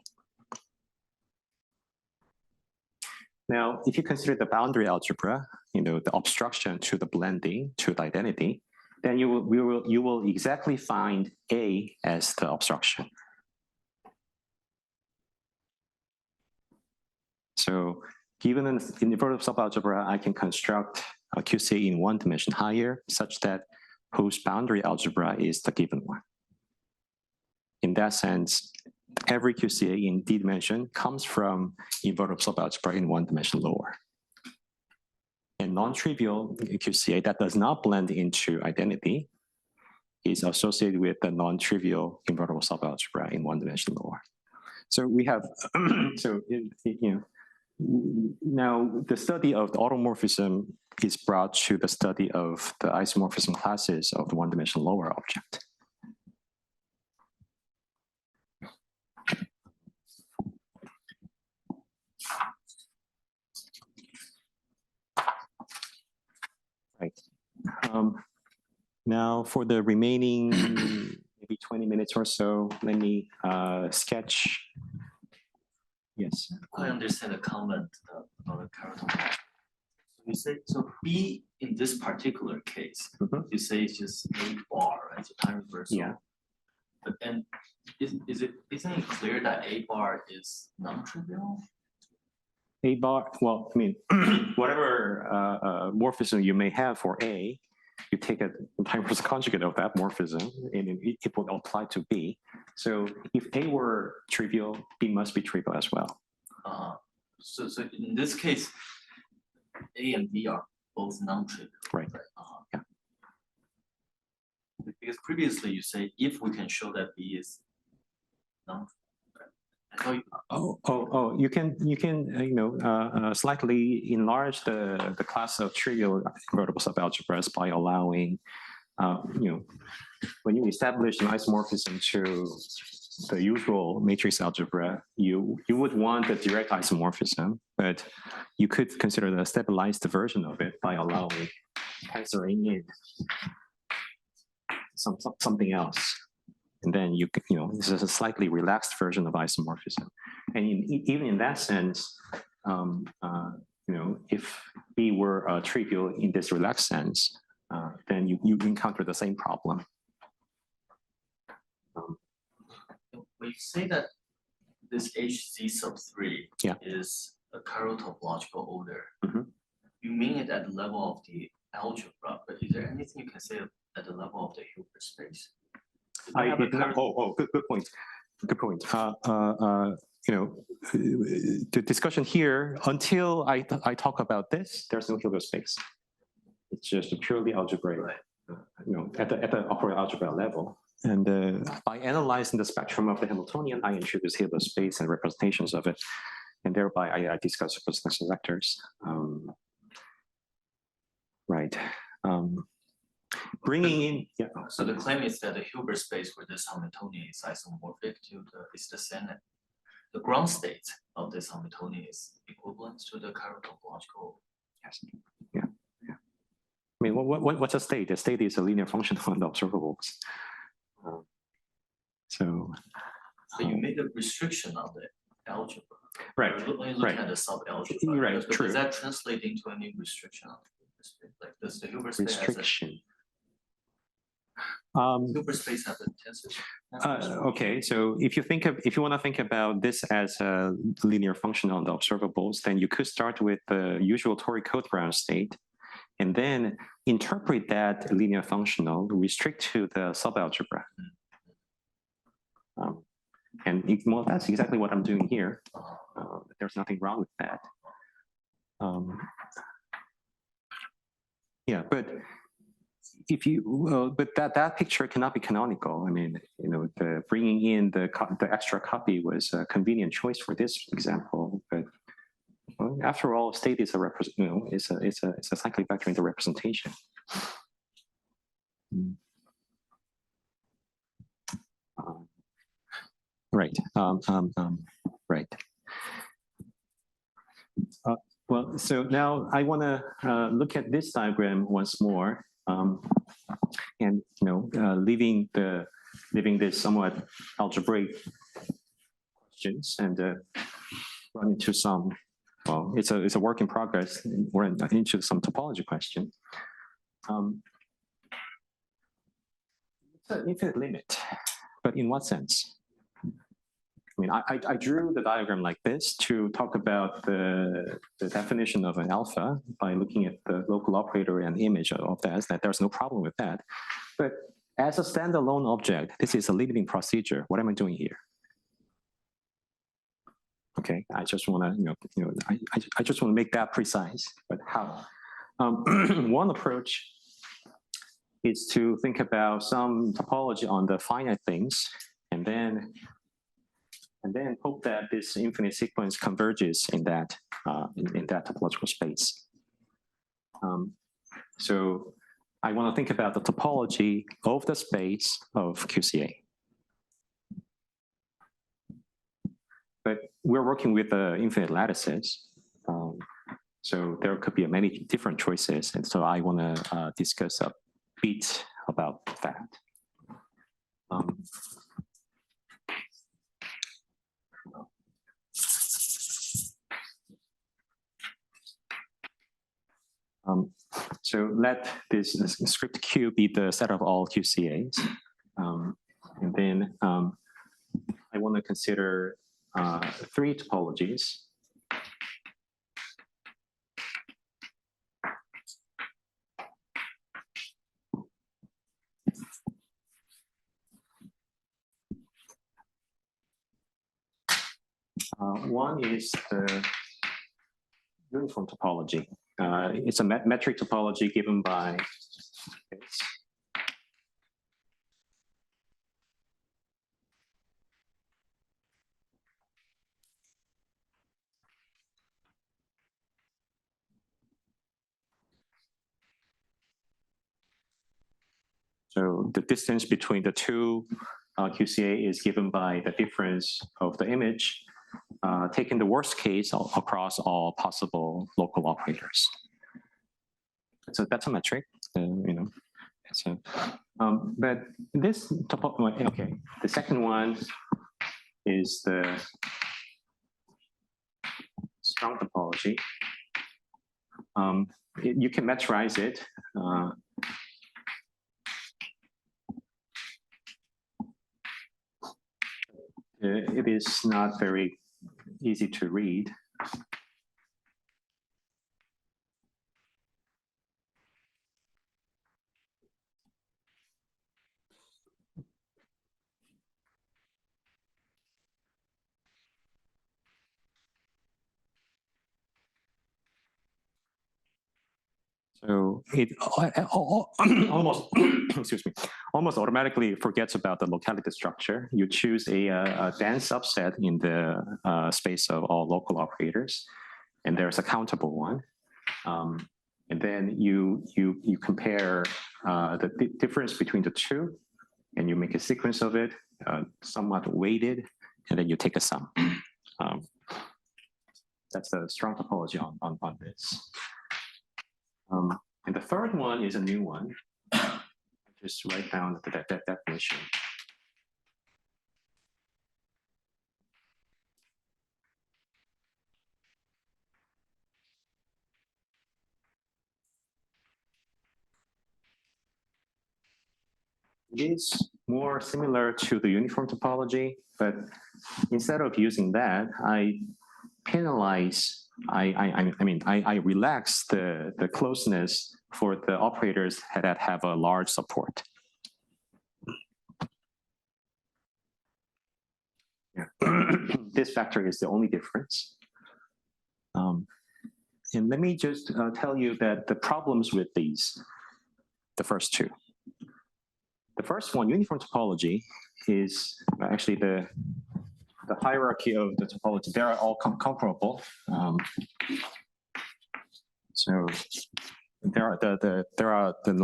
Now, if you consider the boundary algebra, the obstruction to the blending to the identity, then you will exactly find A as the obstruction. So given an invertible subalgebra, I can construct a QCA in one dimension higher, such that post-boundary algebra is the given one. In that sense, every QCA in D dimension comes from invertible subalgebra in one dimension lower. And non-trivial QCA that does not blend into identity is associated with the non-trivial invertible subalgebra in one dimension lower. So we have, now the study of the automorphism is brought to the study of the isomorphism classes of the one dimension lower object. Right. Now for the remaining maybe 20 minutes or so, let me sketch. Yes. I understand the comment about the Carol. You say, so B in this particular case, you say it's just A bar, right? It's a time reversal. Yeah. But then isn't it clear that A bar is non-trivial? A bar, well, I mean, whatever morphism you may have for A, you take a time reverse conjugate of that morphism, and it will apply to B. So if A were trivial, B must be trivial as well. So in this case, A and B are both non-trivial. Right. Yeah. Because previously you say if we can show that B is non-trivial. You can slightly enlarge the class of trivial invertible subalgebras by allowing when you establish an isomorphism to the usual matrix algebra, you would want a direct isomorphism, but you could consider the stabilized version of it by allowing canceling in something else. And then this is a slightly relaxed version of isomorphism. And even in that sense, if B were trivial in this relaxed sense, then you encounter the same problem. When you say that this HZ sub 3 is a Carol topological order, you mean it at the level of the algebra, but is there anything you can say at the level of the Hilbert space? I did not. Good point. Good point. The discussion here, until I talk about this, there's no Hilbert space. It's just a purely algebraic, at the operator algebra level. And by analyzing the spectrum of the Hamiltonian, I introduce Hilbert space and representations of it, and thereby I discuss representation vectors. Right. Bringing in, So the claim is that the Hilbert space for this Hamiltonian is isomorphic to the same. The ground state of this Hamiltonian is equivalent to the Carol topological. Yes. Yeah. I mean, what's a state? A state is a linear function on the observables. So you made a restriction on the algebra. Right. You're looking at the sub-algebra. Right. But True. does that translate into any restriction on the Hilbert space? Like, does the Hilbert space restriction? Hilbert space have a tensor? Okay, so if you want to think about this as a linear function on the observables, then you could start with the usual Tori-Code ground state, and then interpret that linear functional restrict to the subalgebra. Well, that's exactly what I'm doing here. There's nothing wrong with that. Yeah, but if you, but that picture cannot be canonical. I mean, the bringing in the extra copy was a convenient choice for this example. But after all, state is it's a cyclic vector into representation. right. Right. Well, so now I want to look at this diagram once more, and leaving this somewhat algebraic questions and run into some. Well, it's a work in progress. We're into some topology question. It's an infinite limit, but in what sense? I mean, I drew the diagram like this to talk about the definition of an alpha by looking at the local operator and image of that there's no problem with that. But as a standalone object, this is a limiting procedure. What am I doing here? Okay, I just want to, I just want to make that precise, but how? One approach is to think about some topology on the finite things, and then hope that this infinite sequence converges in that topological space. So I want to think about the topology of the space of QCA. But we're working with infinite lattices, so there could be many different choices, and so I want to discuss a bit about that. So let this script Q be the set of all QCAs. And then I want to consider 3 topologies. One is the uniform topology. It's a metric topology given by so the distance between the two QCA is given by the difference of the image, taking the worst case across all possible local operators. So that's a metric, So, but this topology, okay. The second one is the strong topology. You can metrize it. It is not very easy to read. So it almost, excuse me, almost automatically forgets about the locality structure. You choose a dense subset in the space of all local operators, and there's a countable one. And then you compare the difference between the two, and you make a sequence of it, somewhat weighted, and then you take a sum. That's the strong topology on this. And the third one is a new one. Just write down that definition. It is more similar to the uniform topology, but instead of using that, I penalize. I relax the closeness for the operators that have a large support. Yeah. This factor is the only difference. And let me just tell you that the problems with these, the first two. The first one, uniform topology, is actually the hierarchy of the topology. They are all comparable. So there are the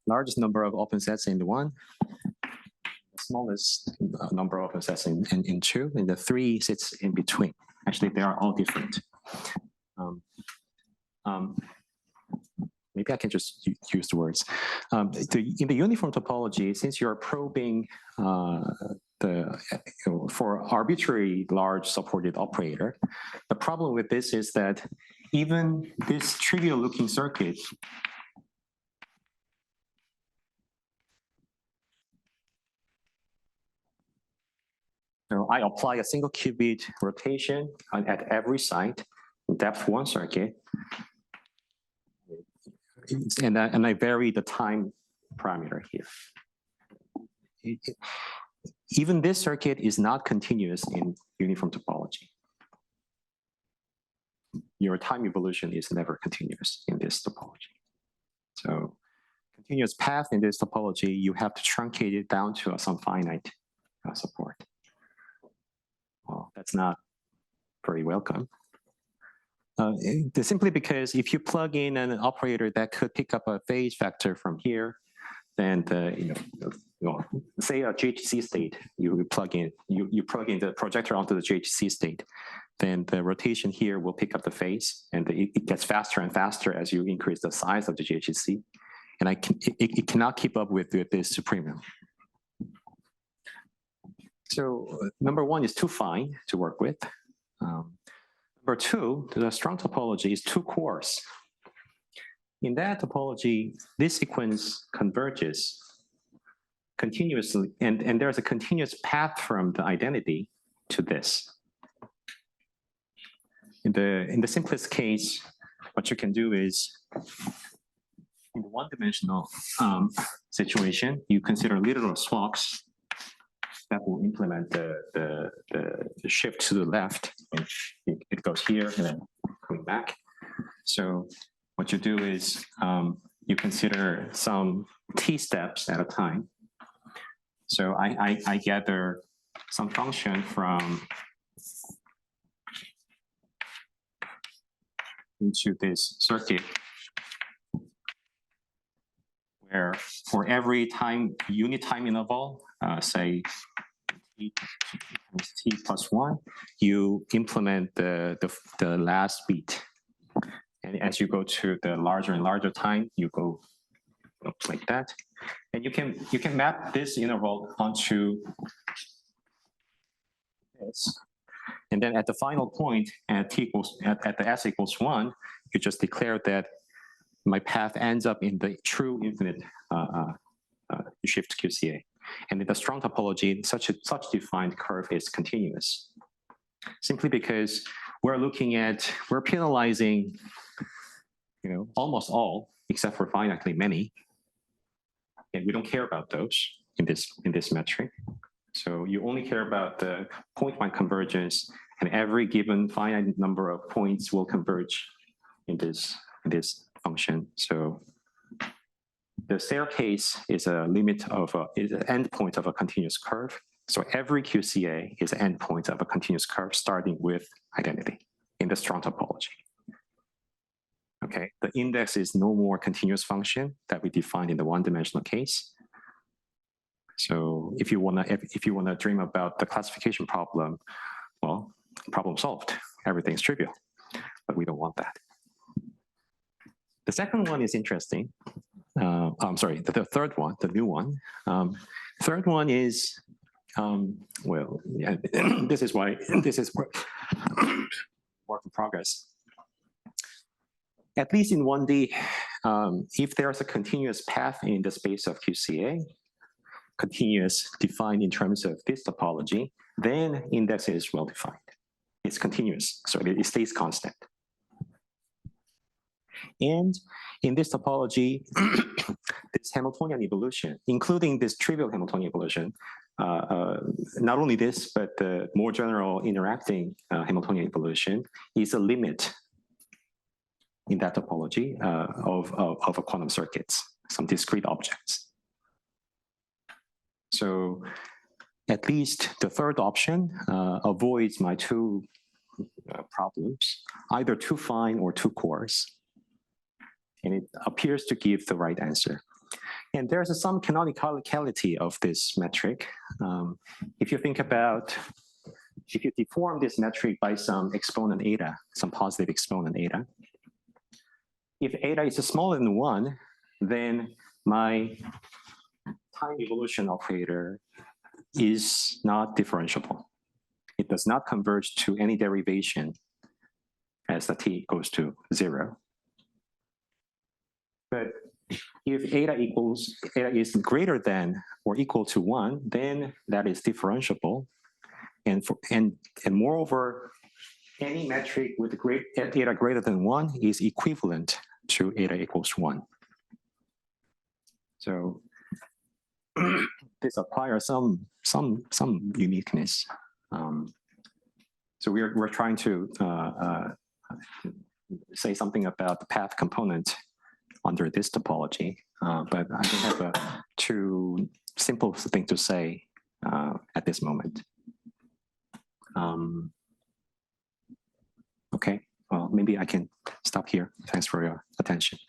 largest number of open sets in the one. The smallest number of us in 2, and the 3 sits in between. Actually, they are all different. Maybe I can just use the words. In the uniform topology, since you're probing for arbitrary large supported operator, the problem with this is that even this trivial looking circuit so I apply a single qubit rotation at every site, depth 1 circuit, and I vary the time parameter here. Even this circuit is not continuous in uniform topology. Your time evolution is never continuous in this topology. So continuous path in this topology, you have to truncate it down to some finite support. Well, that's not very welcome. Simply because if you plug in an operator that could pick up a phase vector from here, then say a GHC state, you plug in the projector onto the GHC state, then the rotation here will pick up the phase, and it gets faster and faster as you increase the size of the GHC, and it cannot keep up with this supremum. So number 1 is too fine to work with. Number 2, the strong topology is too coarse. In that topology, this sequence converges continuously, and there's a continuous path from the identity to this. In the simplest case, what you can do is, in the one-dimensional situation, you consider literal swaps that will implement the shift to the left. And it goes here and then coming back. So what you do is you consider some t steps at a time. So I gather some function from into this circuit where for every unit time interval, say t plus 1, you implement the last beat. And as you go to the larger and larger time, you go like that. And you can map this interval onto this. And then at the final point at the s equals 1, you just declare that my path ends up in the true infinite shift QCA. And in the strong topology, such defined curve is continuous. Simply because we're penalizing, almost all, except for finitely many. And we don't care about those in this metric. So you only care about the point-wide convergence, and every given finite number of points will converge in this function. So the staircase is an endpoint of a continuous curve. So every QCA is an endpoint of a continuous curve starting with identity in the strong topology. Okay, the index is no more continuous function that we defined in the one-dimensional case. So if you wanna dream about the classification problem, well, problem solved. Everything's trivial, but we don't want that. The second one is interesting. I'm sorry, the third one, the new one. Third one is, well, yeah, this is work in progress. At least in 1D, if there's a continuous path in the space of QCA, continuous defined in terms of this topology, then index is well defined. It's continuous, so it stays constant. And in this topology, this Hamiltonian evolution, including this trivial Hamiltonian evolution, not only this, but the more general interacting Hamiltonian evolution is a limit in that topology of a quantum circuits, some discrete objects. So at least the third option avoids my two problems, either too fine or too coarse. And it appears to give the right answer. And there's some canonicality of this metric. If you think about, if you deform this metric by some exponent eta, some positive exponent eta, if eta is smaller than 1, then my time evolution operator is not differentiable. It does not converge to any derivation as the t goes to 0. But if eta is greater than or equal to 1, then that is differentiable. And moreover, any metric with eta greater than 1 is equivalent to eta equals 1. So this acquires some uniqueness. So we're trying to say something about the path component under this topology, but I don't have a too simple thing to say at this moment. Okay, well, maybe I can stop here. Thanks for your attention.